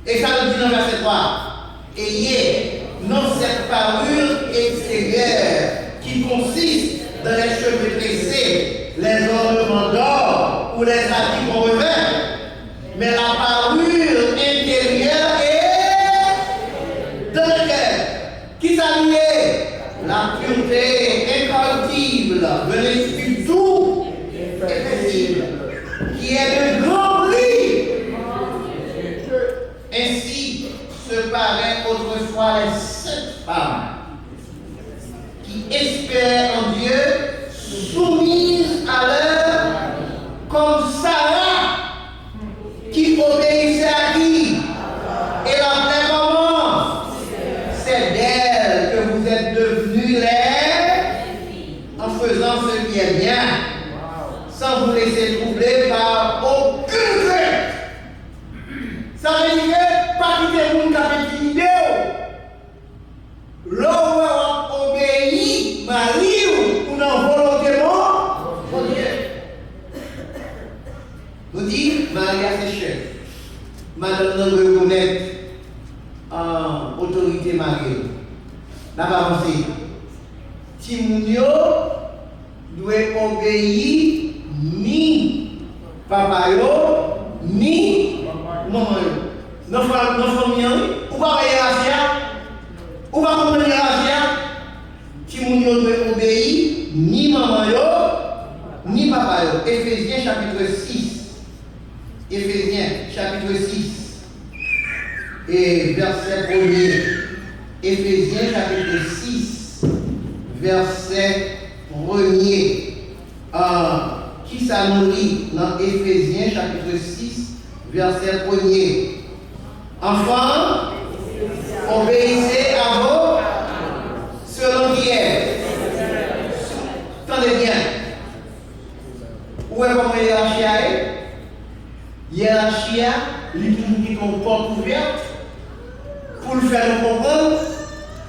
Et ça nous dit dans verset 3. Ayez non cette parure extérieure qui consiste dans les cheveux tressés, les ornements d'or ou les habits qu'on revêt, mais la parure intérieure est dans le cœur. Qui s'allie? La pureté incorruptible de l'esprit doux et paisible, qui est de grand prix. Ainsi se paraît autrefois les saintes femmes qui espéraient en Dieu, soumises à l'heure, comme Sarah, qui obéissait à qui? Et la vraie comment? C'est d'elle que vous êtes devenus les, en faisant ce qui est bien, sans vous laisser troubler par aucune crainte. Ça veut dire que pas quitter le monde qui a une idée. L'homme obéit, Marie, ou non volontairement, mon Dieu. Nous dit, Marie a ses chefs. Madame nous reconnaître en autorité Marie. N'a pas avancé. Timounio doit obéir ni papa ni maman. Nos familles, ou pas hiérarchie, On va comprendre hiérarchie. Si mon yo doit obéir, ni maman yo, ni papa yo. Éphésiens chapitre 6. Éphésiens chapitre 6. Et verset 1er. Éphésiens chapitre 6. Verset 1er. Qui ça nous lit dans Éphésiens chapitre 6, verset 1er. Enfants, obéissez à vos selon qui est. Attendez bien. Où est comment hiérarchie est? Hiérarchie, il dit qu'on porte ouverte pour le faire nous comprendre.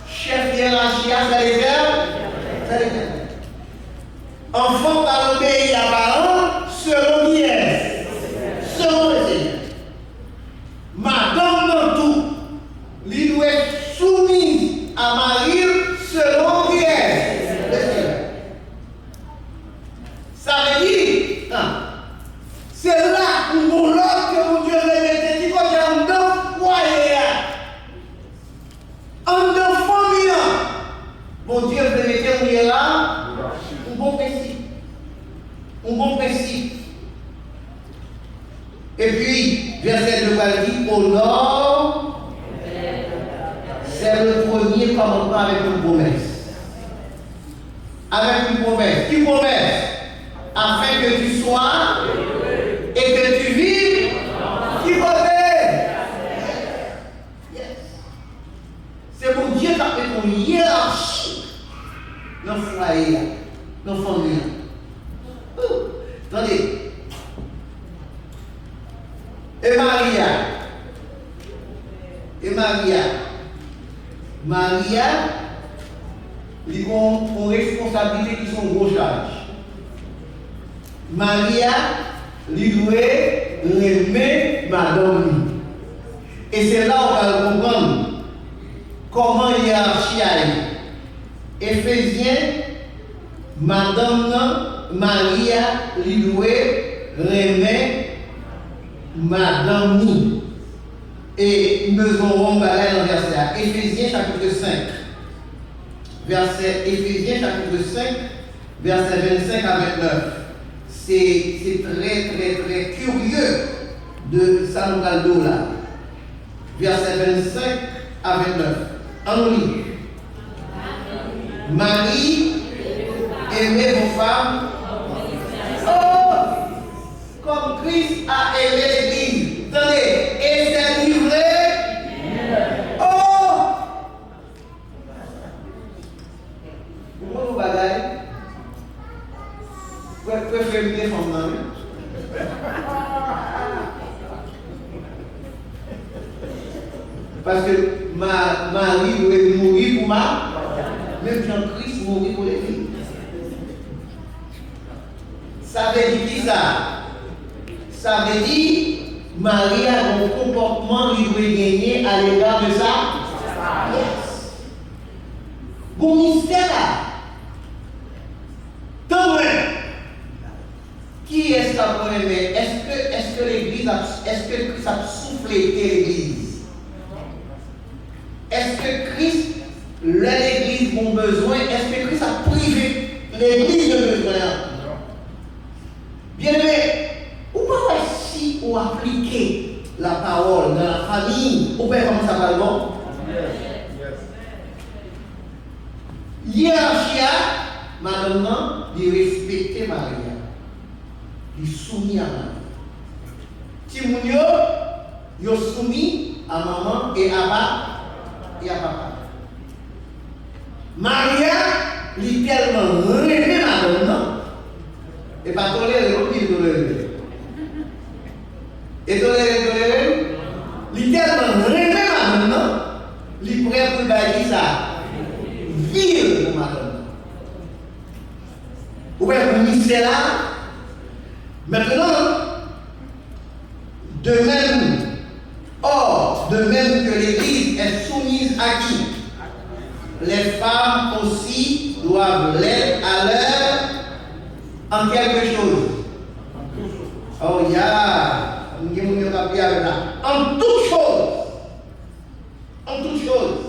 Chef hiérarchie, ça les fait. Enfant par obéir à parents selon qui est. Selon le Seigneur. Madame dans tout, il doit être soumise à Marie selon qui est. Le Seigneur. Ça veut dire, c'est là où mon l'autre que mon Dieu le mette, il faut qu'il y ait un foyer, un famille. Mon Dieu le mette où il est là. Un bon principe. Un bon principe. Et puis, verset 2 va dire, au nord, c'est le premier commandement avec une promesse. Avec une promesse. Qui promesse? Afin que tu sois et que tu vives. Qui promesse? Yes. C'est pour Dieu qui a fait une hiérarchie dans le foyer. Nos familles. Attendez. Et Maria, ils ont une responsabilité qui sont gros charge. Maria, il doit aimer madame. Et c'est là où on va comprendre comment il y a hiérarchie. Éphésiens, madame Maria, il doit aimer madame. Et nous aurons parlé dans le verset Éphésiens chapitre 5. Éphésiens chapitre 5, verset 25 à 29. C'est très curieux de Samuel là. Verset 25 à 29. En lit. Marie, aimez vos femmes. Oh! Comme Christ a aimé l'Église. Attendez, et c'est livré. Oh! Comment vous bagaille? Vous préférez me défendre? Parce que Marie doit mourir pour moi. Même Jean-Christ mourit pour l'Église. Ça veut dire qui ça? Ça veut dire Marie a un comportement qui doit gagner à l'égard de ça. Yes. Bon mystère là. Tant qui est-ce qu'on peut aimer? Est-ce que l'Église est-ce que Christ a soufflé l'Église? Est-ce que Christ, l'Église ont besoin? Est-ce que Christ a privé l'Église de besoin? Bien aimé, ou pas si on appliquer la parole dans la famille, ou bien comment ça va le bon? Hiérarchie, maintenant, de respecter Maria, de soumis à Maria. Si vous yo soumis à maman et à papa. Maria, littéralement, rêver madame, et pas tolérer l'autre qui tolérer. Et tolérer, littéralement, rêver madame, il prêt pour dire ça. Vivre pour madame. Vous voyez, vous misez là. Maintenant, de même que l'Église est soumise à qui? Les femmes aussi doivent l'être à l'heure en quelque chose. Oh, en toute chose. En toute chose.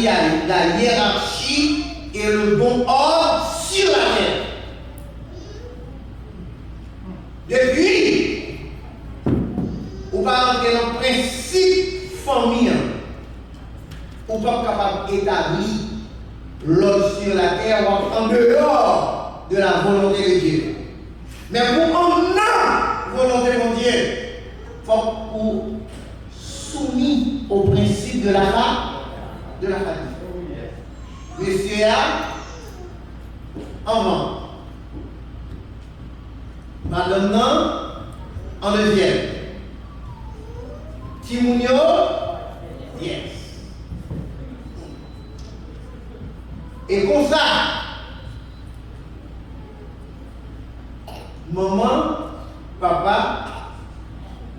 établit la hiérarchie et le bon ordre sur la terre. Depuis, on va entrer dans le principe famille, on n'est pas capable d'établir l'ordre sur la terre ou en dehors de la volonté de Dieu. Mais pour en volonté de Dieu, il faut qu'on soumis au principe de la famille. Monsieur a en vente. Madame non, en deuxième. Timounio, yes. Et comme ça, maman, papa,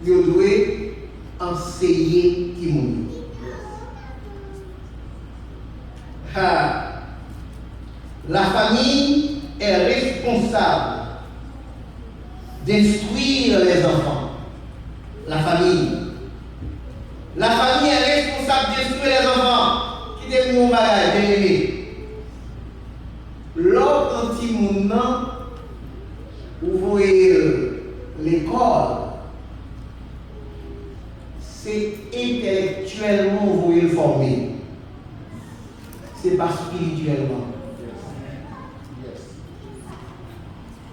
ils doivent enseigner Timounio. La famille est responsable d'instruire les enfants. La famille est responsable d'instruire les enfants. Qui est mon bagage, bien aimé. L'autre petit moment où vous voyez l'école, c'est intellectuellement vous voyez le former. C'est pas spirituellement.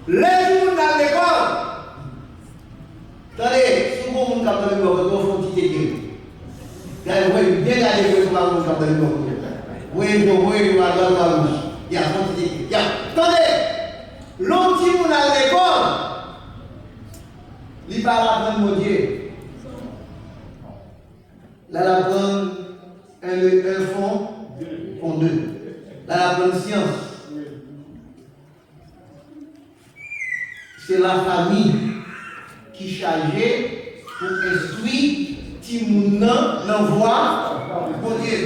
Les gens dans l'école, attendez, si vous avez un cap de l'humour, vous avez un petit équipe. Vous avez bien gardé le cap de l'humour. Oui, il y a un petit équipe. Attendez, l'autre qui est dans l'école, il parle à mon Dieu. Là, la bonne, un fond, fond deux. Là, la bonne science. C'est la famille qui est chargée pour instruire Timouna l'envoi pour Dieu.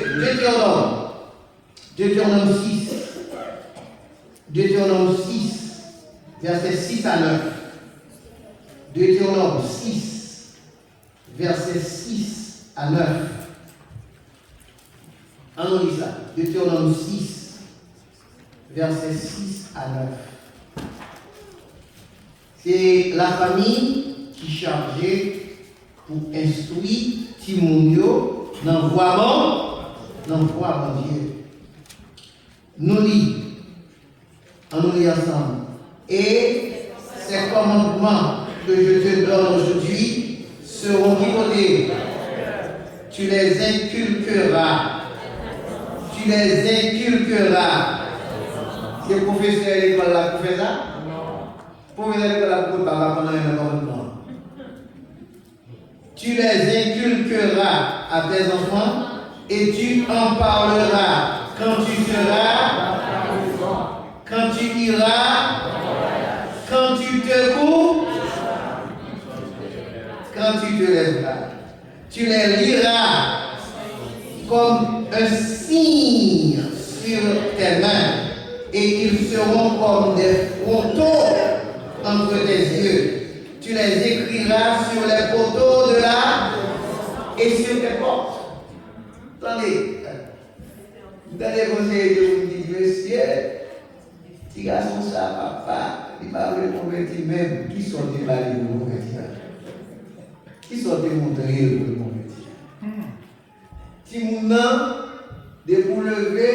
Deutéronome 6, versets 6 à 9. Deutéronome 6, versets 6 à 9. On lit ça. Deutéronome 6, versets 6 à 9. C'est la famille qui est chargée pour instruire Timounio dans mon Dieu. Nous lisons, on lit ensemble. Et ces commandements que je te donne aujourd'hui seront écoutés. Tu les inculqueras. C'est le professeur à l'école là qui fait ça? Professeur de la cour pendant un moment. Tu les inculqueras à tes enfants et tu en parleras quand tu seras, quand tu iras, quand tu te couches, quand tu te lèveras. Tu les liras comme un signe sur tes mains et ils seront comme des frontons entre tes yeux. Tu les écriras sur les poteaux de la et sur tes portes. Attendez, vous allez conseiller de vous dire, monsieur, petit garçon, ça, papa, il m'a converti même. Qui sont des balais pour le convertir? Qui sont des montagneux pour le convertir? Si mon nom, de vous lever,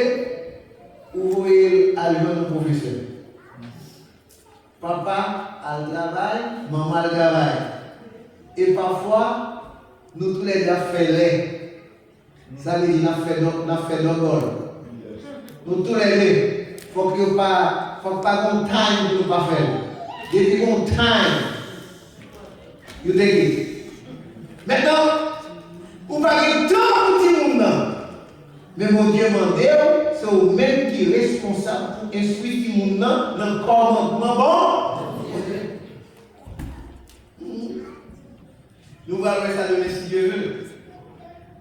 vous voyez à le professeur. Papa a le travail, maman a le travail. Et parfois, nous tous les deux faisons les. Ça veut dire que nous fait nos goals. Nous tous les deux, il faut que pas qu'on time pour ne pas faire. Depuis qu'on time, vous déguisez. Maintenant, vous parlez de tout le monde. Mais mon Dieu m'a dit, c'est vous-même qui est responsable pour instruire tout le monde dans le commandement bon. Nous allons faire ça demain si Dieu veut.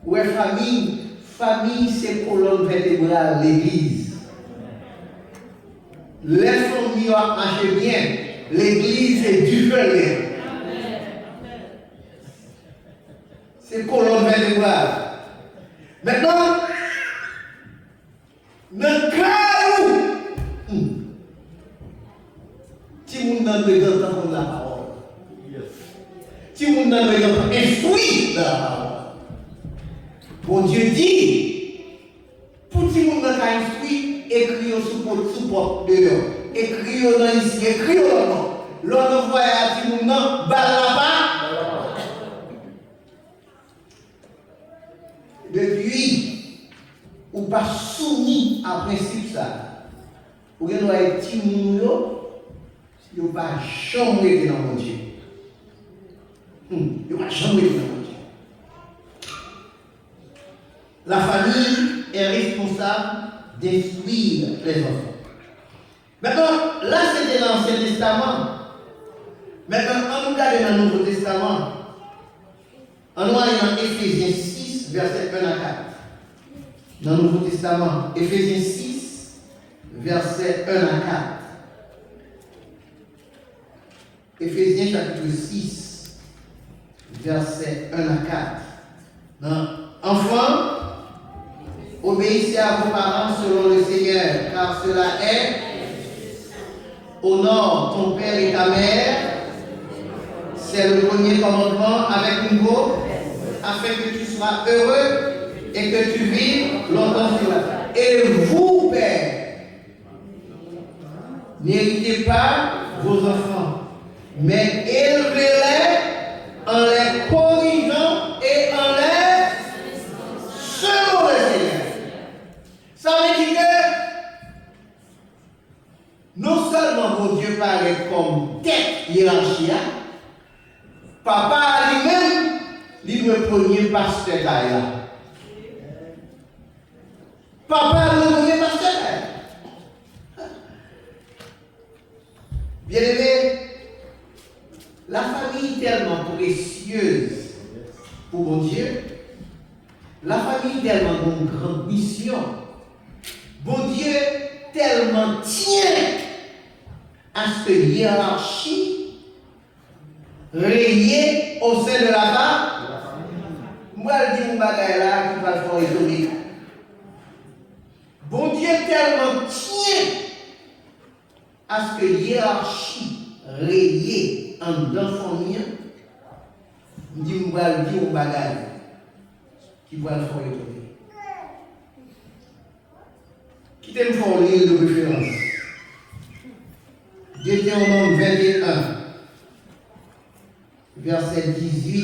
Ouais, famille c'est colonne vertébrale, l'église. Les familles marchent bien, l'église est du feu. C'est colonne vertébrale. Maintenant, Dans le cas où, si vous n'avez pas entendre la parole, si vous n'avez pas instruit dans la parole, bon Dieu dit, pour si vous n'avez pas instruit, écrivez sous porte dehors, écrivez dans ici, écrivez dans le nom. L'on envoie à si vous n'avez pas là-bas. Depuis, ou pas soumis à principe ça, ou bien nous avons dit nous n'avons pas jamais été dans mon Dieu. Nous n'avons pas jamais été dans mon Dieu. La famille est responsable d'instruire les enfants. Maintenant, là c'était l'Ancien Testament. Maintenant, on nous regarde dans le Nouveau Testament. On nous aller dans Éphésiens 6, verset 1 à 4. Dans le Nouveau Testament, Éphésiens 6, verset 1 à 4. Éphésiens chapitre 6, verset 1 à 4. Enfants, obéissez à vos parents selon le Seigneur, car cela est honore ton père et ta mère. C'est le premier commandement avec nouveau, afin que tu sois heureux et que tu vives longtemps sur la terre. Et vous, pères, n'héritez pas vos enfants, mais élevez-les en les corrigeant et en les selon le Seigneur. Ça veut dire que non seulement mon Dieu paraît comme tête hiérarchie, papa lui-même, il me premier pasteur là. Papa le premier pasteur. Bien aimé, la famille est tellement précieuse pour mon Dieu. La famille est tellement une grande mission. Bon Dieu tellement tient à cette hiérarchie régnée au sein de la famille. Moi, je dis mon bagage là qui va faire étonner. Bon Dieu tellement tient à ce que hiérarchie régnée en dans famille. Je dis mon bagage qui va faire étonner. Qui t'aime faire lire de référence? Deutéronome 21. Verset 18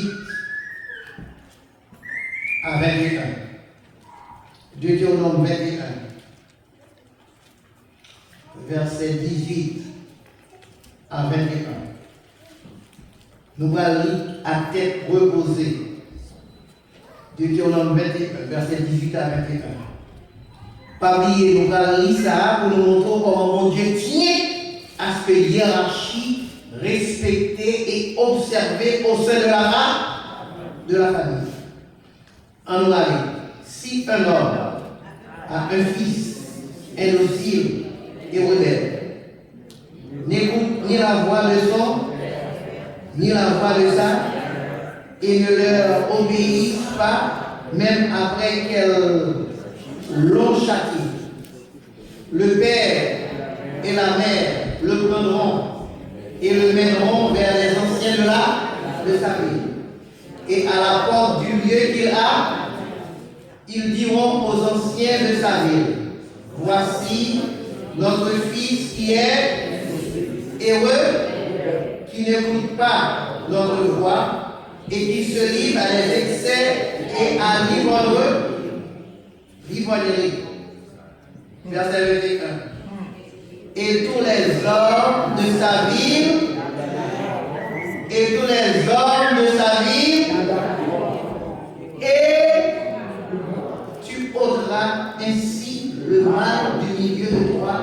à 21. Deutéronome 21. Verset 18 à 21. Nous allons lire à tête reposée. Deutéronome 21, verset 18 à 21. Pas oublier, nous allons lire ça pour nous montrer comment mon Dieu tient à ce que hiérarchie respectée et observée au sein de la famille. En nous allait, si un homme a un fils indocile et rebelle, n'écoute ni la voix de son, ni la voix de sa, et ne leur obéissent pas, même après qu'elles l'ont châtié, le père et la mère le prendront et le mèneront vers les anciens de sa ville. Et à la porte du lieu qu'il a, ils diront aux anciens de sa ville, voici notre fils qui est heureux, qui n'écoute pas notre voix et qui se livre à des excès et à l'ivrognerie. Verset 21. Et tous les hommes de sa ville, et tu ôteras ainsi le mal du milieu de toi,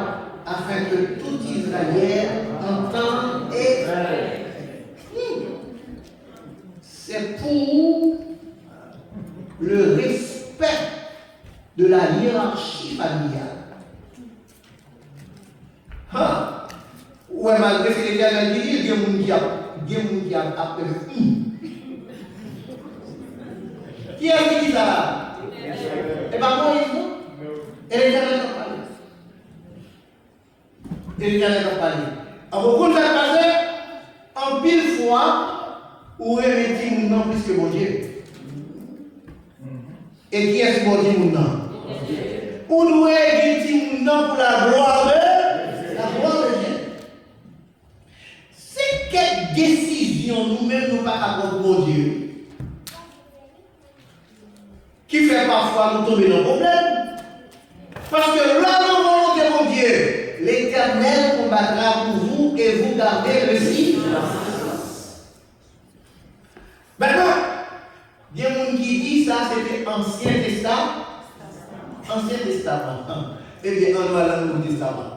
afin que tout Israël entende et c'est pour le respect de la hiérarchie familiale. Ouais, malgré ce que l'Éternel dit, il y a des gens qui ont appelé. Qui a dit ça là? Et pas moi, non? Et l'Éternel n'a pas dit. Et l'Éternel a parlé. En beaucoup de choses passées, en pile fois, où remettre mon nom plus que mon Dieu. Et qui est-ce mon Dieu mon nom? Où doit dire mon nom pour la gloire de Dieu? C'est quelle décision nous-mêmes nous pas prendre pour Dieu qui fait parfois nous tomber dans le problème? Parce que là, nous volonté de mon Dieu, l'Éternel combattra pour vous et vous gardez le silence. Maintenant, il y a des gens qui disent ça, c'était Ancien Testament. Ancien Testament. Eh bien, on va dans le Nouveau Testament.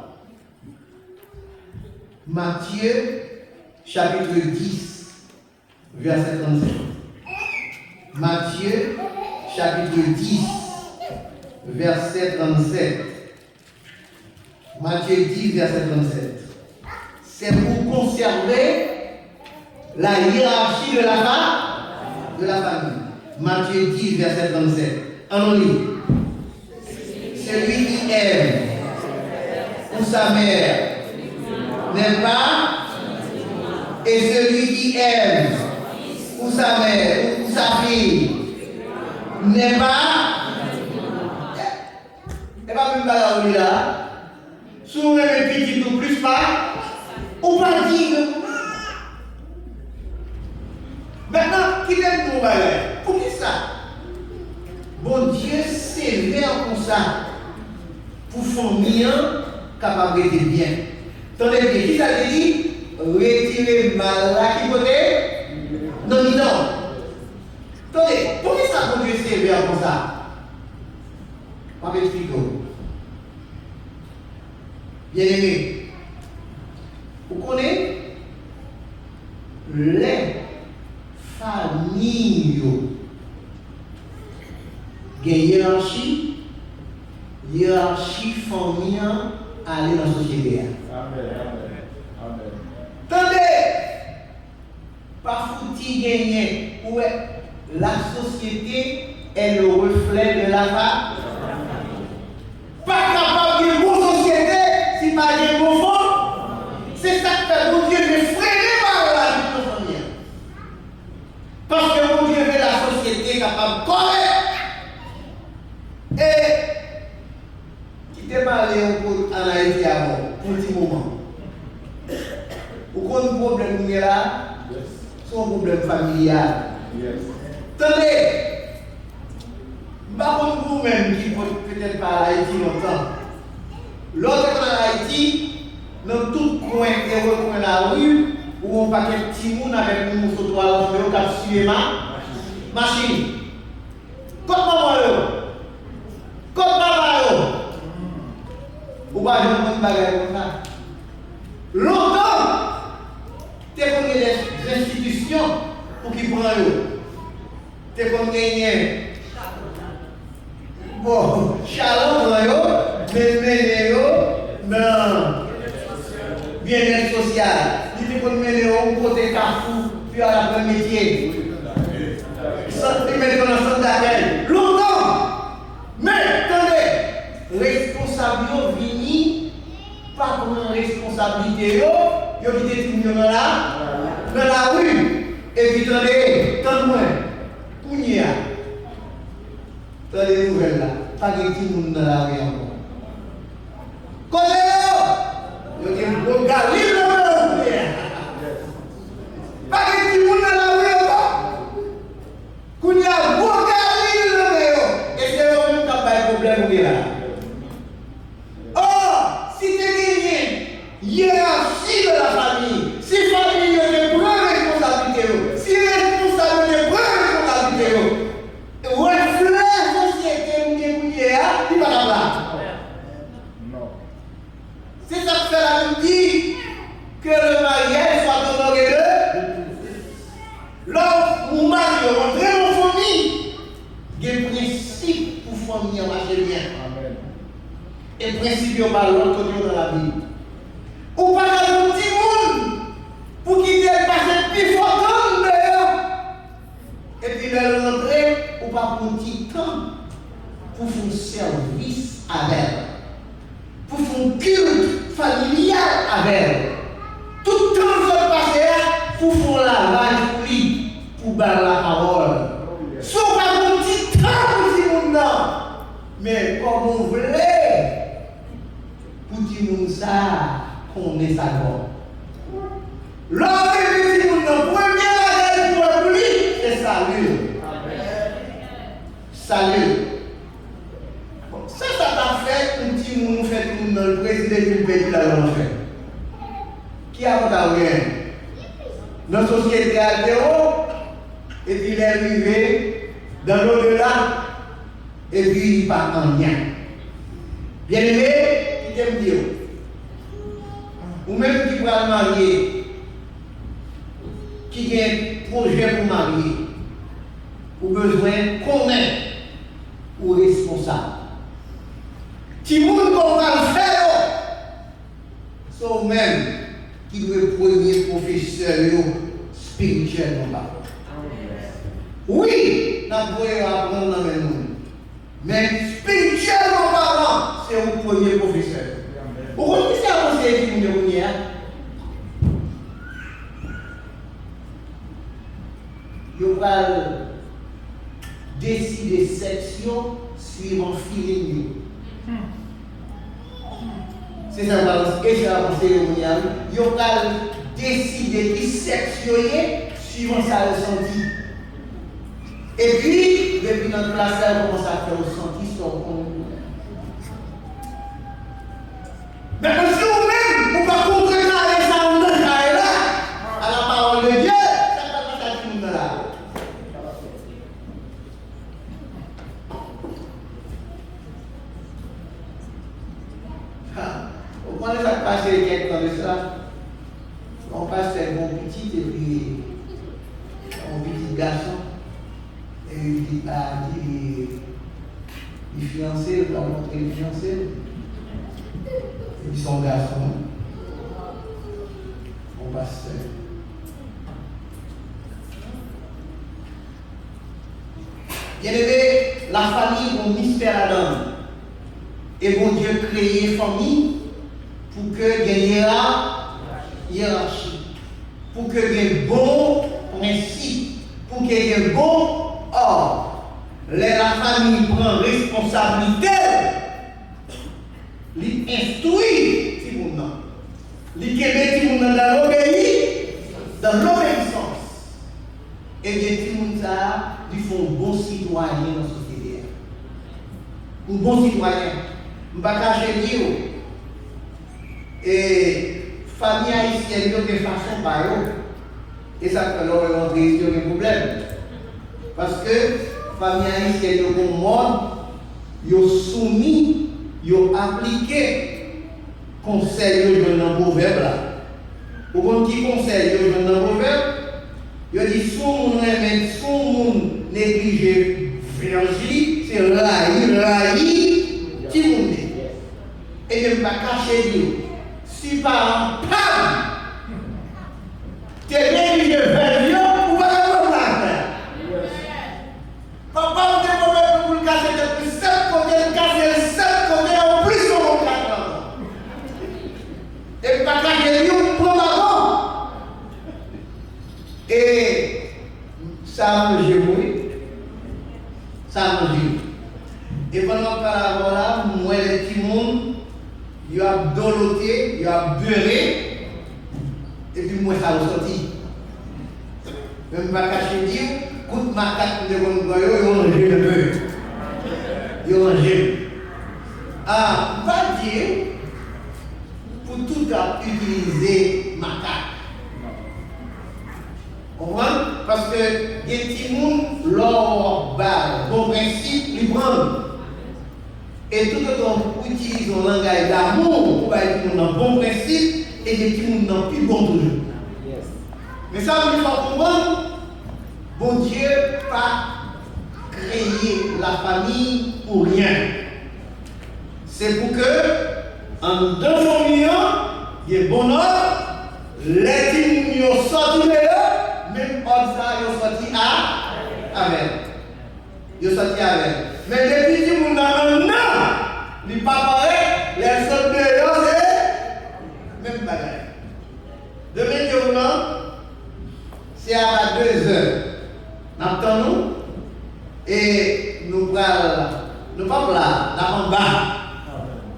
Matthieu, chapitre 10, verset 37. Matthieu, chapitre 10, verset 37. Matthieu 10, verset 37. C'est pour conserver la hiérarchie de la famille. Matthieu 10, verset 37. On lit. Celui qui aime ou sa mère n'aime pas, et celui qui aime ou sa mère ou sa fille n'aime pas, et pas même pas là, si vous avez petit ou plus pas, ou pas dire. Maintenant, qui aime nous bailler? Pour qui ça? Bon Dieu sévère pour ça, pour famille capable de bien. Attendez bien, qui ça veut dire? Retirer mal là qui côté? Non, non. Attendez, pourquoi ça bon Dieu sévère pour ça? On va m'expliquer. Bien aimé, vous connaissez les familles hiérarchie famille aller dans la société. Amen. Attendez, pas foutu gagner. La société est le reflet de la femme. Pas capable de bonne société si pas de bon fond. C'est ça que fait mon Dieu de freiner par la vie de famille. Parce que mon Dieu veut la société capable de correct. Et qui t'est parlé en Haïti avant, pour un petit moment. Ou qu'on a un problème là, c'est un problème familial. Attendez, par contre vous-même qui peut-être pas à Haïti longtemps, l'autre en Haïti, dans tout coin et recoin la rue, où on paquet de petits mouns avec un morceau de toile qui a suivi ma machine. Comment ou pas de bagage comme ça. Longtemps, tu as connu des institutions pour qui prennent eux. Tu as connu bon, chalon prend eux, mais non. Bien-être social. Tu as connu eux côté Carrefour, puis à la première métier. Tu mets dans le centre d'accueil. Longtemps. Mais attendez, responsable vini, pas comme une responsabilité, yo qui détruit dans la rue, et puis attendez, tant-moi, Kounia, attendez les nouvelles là, pas de petit monde dans la rue encore. Connais-vous? Yo dit, bon gars, libre, pas de petit monde dans la rue encore. Kounia, bon gars, libre, et c'est le même qui a un problème là. Or, si tu gagnes hiérarchie de la famille, si famille a des vraies responsabilités, si responsable des vraies responsabilités, reflet la société où tu es, tu vas là. C'est ça que fait la Bible dit que le mariage soit honoré de l'homme ou mari rentre en famille. Il y a un principe pour famille marcher bien. Et principe de l'autre dans la Bible. Ou pas un petit monde pour quitter le passé plus fort dehors. Et puis de rentrer, ou pas pour un petit temps pour faire service à elle. Pour faire un culte familial. avec. Tout le temps que vous passez, pour faire la lavage pour lui, pour battre la parole. Si on va un petit temps pour dire mon nom, mais comme vous voulez, pour dire mon ça, qu'on est sa mort. L'homme qui dit mon nom, premier bagage pour lui, c'est salut. Salut. Bon, ça t'a fait un petit monde fait tout le monde, le président du pays là l'ont fait. Qui a rien? Notre société a zéro, et puis il est arrivé dans l'au-delà, et puis il part en rien. Bien aimé, il t'aime dire, ou même qui va marier, qui a un projet pour marier, ou besoin qu'on est, ou responsable. Si vous ne pouvez pas le faire, c'est même qui doit être premier professeur spirituellement. Oui, nous pouvons apprendre dans le monde. Mais spirituellement parlant, c'est le premier professeur. Vous connaissez ce que c'est qui vous dit? Vous allez décider section suivant feeling. C'est ça, et j'ai avancé au Mounial. Vous allez décider qui section suivant sa ressenti. Et puis, depuis notre classe, on commence à faire ressenti sur le compte. Mais si vous-même, vous ne pouvez pas contrecarrer ça en là, à la parole de Dieu, ça ne va pas tout le monde là. Vous prenez ça passer quelqu'un de ça, on passe un bon petit et puis un petit garçon, et il fiancé, il va montrer le fiancé, et puis son garçon, on passe. Bien aimé, la famille, on mystère à l'homme. Et bon Dieu créé famille pour que il y ait hiérarchie, pour que il y ait bon principe, pour qu'il y ait bon ordre. La famille prend responsabilité, lui instruit tout le monde, lui met tout le monde dans l'obéissance. Et bien tout le monde ça, lui font bon citoyen dans la société. Un bon citoyen. Je ne vais pas cacher dire. Et famille haïtienne, de façon par eux. Et ça fait leur entrer sur les problèmes. Parce que famille haïtienne, de bon monde, ils ont soumis, ils ont appliqué conseil de dans le proverbe là. Pour qu'on qui conseille de dans le proverbe, ils ont dit si on néglige virgile, c'est raï. Qui vous dit? Et je ne vais pas cacher Dieu. Si par un pam, tu es négligé vers Dieu, vous ne pouvez pas faire. Papa, vous êtes pour le casser depuis 7 côtés, le casser 7 côtés, en plus on va 4 ans. Et pas cacher Dieu, vous prenez la et ça me gémouille. Ça me dit. Et pendant que là, moi, les petits monde, il a doloté, il a beurré, et puis moi, ça a ressorti. Je ne vais pas cacher dire, coûte ma carte de mon goyo, ils ont rangé le beurre. Ils ont rangé. Ah, va dire, pour tout à utiliser ma carte. Parce que les petits gens, leur bon principe, ils prennent. Et tout le temps, pour utiliser un langage d'amour, pour être un bon principe, et les petits gens n'ont plus bon toujours. Mais ça, vous devez comprendre, bon Dieu n'a pas créé la famille pour rien. C'est pour que, en 200 millions, il y ait bon ordre, les petits gens sortent de là, même ordre ça, ils sont sortis avec. Ils sont sortis avec. Mais les petits gens dans un an, ils ne sont pas pareils, les sortent de là, c'est même bagage. c'est à 2 heures. Nous attendons et nous prenons, nous pas là, nous en bas,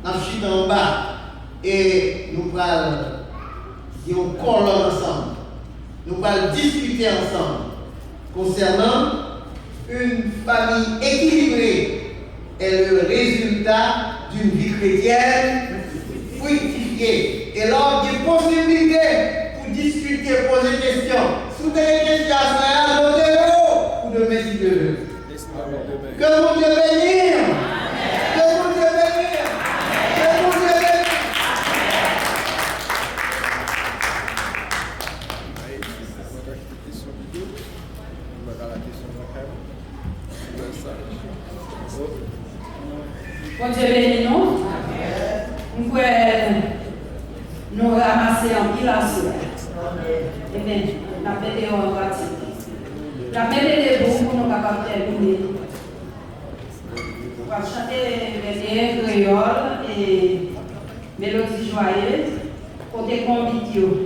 nous chutons en bas et nous prenons un colloque ensemble. Nous allons discuter ensemble concernant une famille équilibrée est le résultat d'une vie chrétienne fructifiée. Et là, il y a possibilité pour discuter, poser des questions. Si vous avez des questions à faire, notez-vous pour demain si Dieu veut. Que mon Dieu bénisse. Que mon Dieu bénisse. Que mon Dieu bénisse. Bon Dieu bénisse nous. Nous pouvons nous ramasser en pile à soi. Eh bien, la météo en pratique. La météo debout pour nous capables de terminer. On va chanter les créoles et mélodie joyeuse. Côté conviviaux.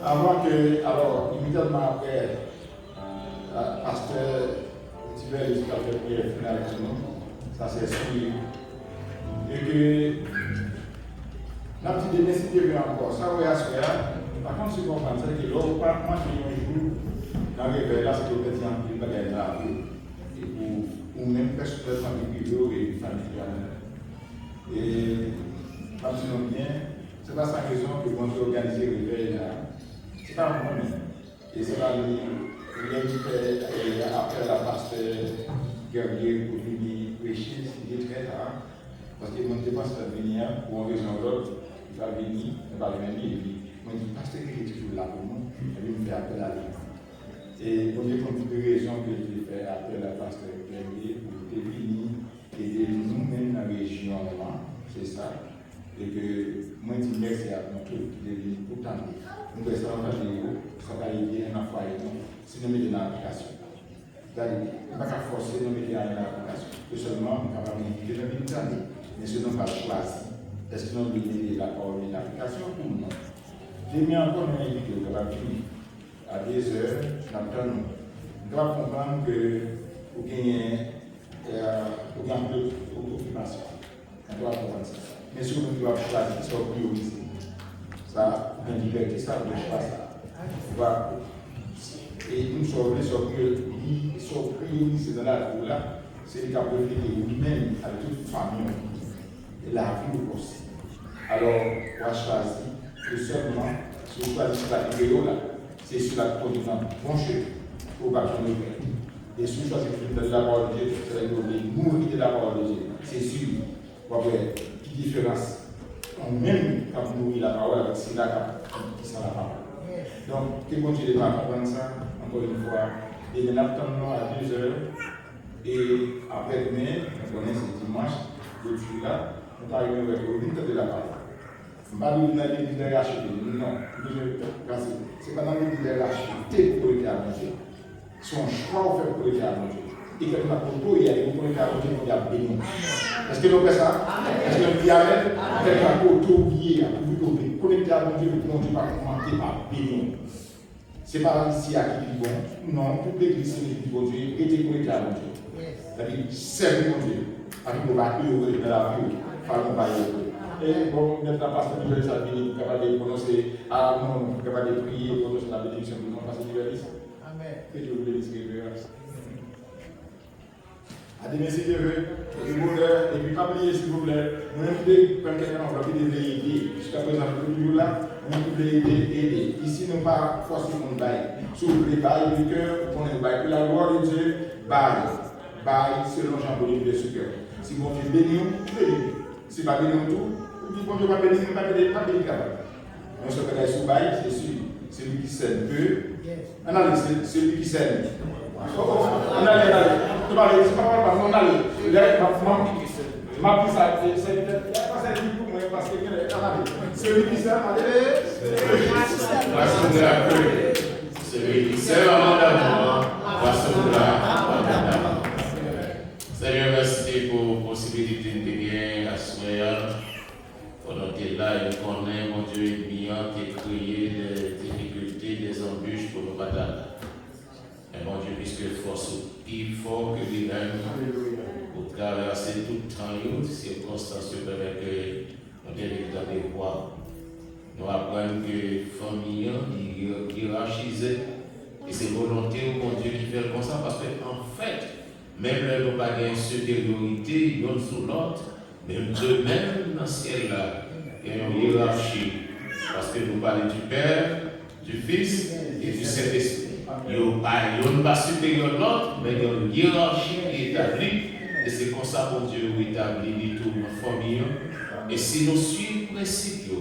Avant que, alors, immédiatement après, pasteur Tiber jusqu'à faire prière finale avec nous, ça c'est exclu. Et que, la petite démesité encore, ça va y assurer, par contre, ce qu'on comprend, c'est que l'autre, pas moi, j'ai un jour, dans le réveil, là, c'est que petit en plus, bagage là, et pour même personne famille privée et famille familiale. Et, comme sinon bien, c'est pas sa raison que quand on organise le réveil là, c'est pas moi-même. Et c'est pas lui qui fait après la pasteur Gabriel pour venir prêcher, il est très rare. Parce que mon dépense va venir pour une raison ou l'autre, il va venir, il va venir, et puis, moi je dis, pasteur qui est toujours là pour nous, et puis il me fait appel à lui. Et on dit qu'on a deux raisons que je fait appel à pasteur Gabriel pour venir aider nous-mêmes dans la région, c'est ça. Et que moi je dis merci à notre qui est venu pour t'amener. Nous restons en famille, ça va aider un foyer, si nous mettons dans l'application. C'est-à-dire, on ne va pas forcer nous mettre dans l'application. Que seulement, on va pas inviter la vie de mais ce n'est pas choisi. Est-ce que nous devons donner la parole de l'application ou non? J'ai mis encore une vidéo qui va venir à 2 heures, nous devons comprendre que vous gagnez un peu d'occupation. On doit comprendre ça. Mais si vous devez choisir, ça va prioriser. Ça, vous avez une liberté, ça, vous devez choisir. Et nous sommes prioriser dans la vie là, c'est le cas de vous-même avec toute famille. Et la vie aussi. Alors, on va choisir que seulement, si vous choisissez la vidéo là, c'est sur la production bon jeu pour battre le père. Et si vous choisissez de la parole de Dieu, c'est la nourrir de la parole de Dieu. C'est sûr. Vous voyez, qui différence. Même quand vous nourrissez la parole, c'est là qui sera la parole. Donc, que bon Dieu va comprendre ça, encore une fois. Et nous attendons à 2 heures. Et après demain, nous connaissons ce dimanche, depuis là, nous parlons avec le rythme de la parole. Je ne vais pas nous dire l'église de racheter, non. Ce n'est pas dans l'église de racheter pour le à manger. C'est un choix fait pour le à manger. Et que nous avons pour y aller pour le à manger, nous avons béni. Est-ce que nous faisons ça? Est-ce que nous disons Amen? Quelqu'un qui a oublié, pour nous connecter à manger, pour nous pas commenter par béni. Ce n'est pas ici à qui est bon. Non, toute l'église est bon Dieu, et est connecté à manger. C'est-à-dire, servir mon Dieu. Avec nos bâtures dans la vie, faire mon bail. Et bon, maintenant, pasteur Noël, ça vient, capable de prononcer, ah non, capable de prier, prononcer la bénédiction pour nous, pasteur Noël. Amen. Que Dieu vous bénisse, que Dieu vous bénisse. À demain, si Dieu veut, et puis bonheur, et puis pas oublier, s'il vous plaît, nous invitons, comme quelqu'un a envie de aider, jusqu'à présent, le jour là, nous pouvons aider. Ici, nous ne pas forcer mon bail. Si vous voulez bail du cœur, vous prenez le bail. Pour la gloire de Dieu, bail. Bail selon Jean-Paul de ce cœur. Si bon Dieu bénit, bénit. Si pas bénit tout, vous dites bon Dieu va bénir, pas bénir capable. On se fait sous bail, c'est sûr. Celui qui sème peut. Allez, c'est celui qui sème. Allez. Tu vas aller, c'est pas mal, on allait. Ma prise à c'est pas celle qui pour moi parce que celui qui sert, allez. Celui qui sert abondamment va sauver abondamment. Seigneur, merci pour la possibilité de gagner à soir. Pendant que tu es là, et nous connaissons, mon Dieu, bien, qui a créé des difficultés, des embûches pour nos batailles. Et mon Dieu, puisque force il faut que les mêmes pour traverser tout le temps, toutes circonstances permettent que nous devions dans des voies. Nous apprenons que la famille est hiérarchisée. Et c'est volonté de mon Dieu qui fait comme ça, parce qu'en fait, même là, nous n'avons pas de supériorité l'un sur l'autre, même eux-mêmes dans le ciel là, il y a une hiérarchie. Parce que nous parlons du Père, du Fils et du Saint-Esprit. Il n'y a pas supérieur à l'autre, mais il y a une hiérarchie qui est établie. Et c'est comme ça que Dieu établit tout dans la famille. Et si nous suivons le principe,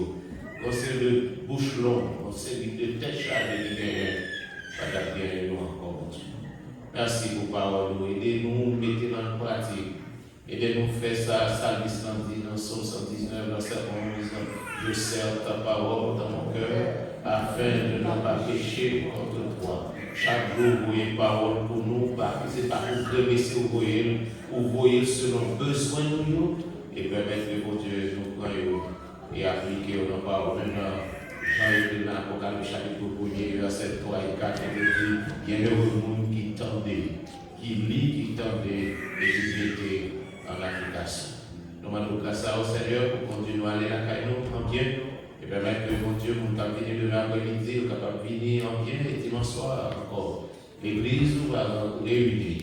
quand c'est de bouche longue, quand c'est de tête chargée de guerre, pas d'agir nous encore, mon Dieu. Merci pour la parole. Aidez-nous à mettre dans la pratique. Aidez-nous à faire ça, service dans Psaume 119, verset 11. Je sers ta parole dans mon cœur, afin de ne pas pécher contre toi. Chaque jour, vous voyez parole pour nous, ce n'est pas pour remercier, vous voyez selon besoin de nous, et permettre que votre Dieu nous prenne et appliquer nos paroles. Maintenant, Jean-Yves dans l'Apocalypse chapitre 1er, verset 3 et 4, il dit, bienheureux le monde qui tendait, qui lit, qui tendait, et qui mettait en application. Nous demandons grâce au Seigneur pour continuer à aller à la caille, nous, en bien, et Et permettre que mon Dieu, nous puissions venir demain après-midi, nous capable de venir en bien et dimanche soir encore. L'église nous va nous réunir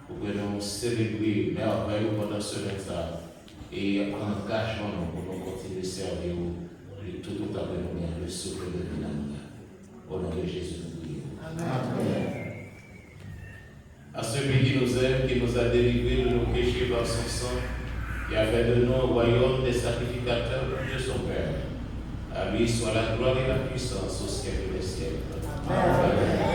pour que nous célébrions merveille pendant ce matin et engagement pour nous continuer de servir tout autant que nous avons le souffle de vie. Au nom de Jésus, nous prions. Amen. À celui qui nous aime, qui nous a délivrés de nos péchés par son sang, qui a fait de nous un royaume des sacrificateurs de son Père. À lui soit la gloire et la puissance au siècle des siècles. Amen.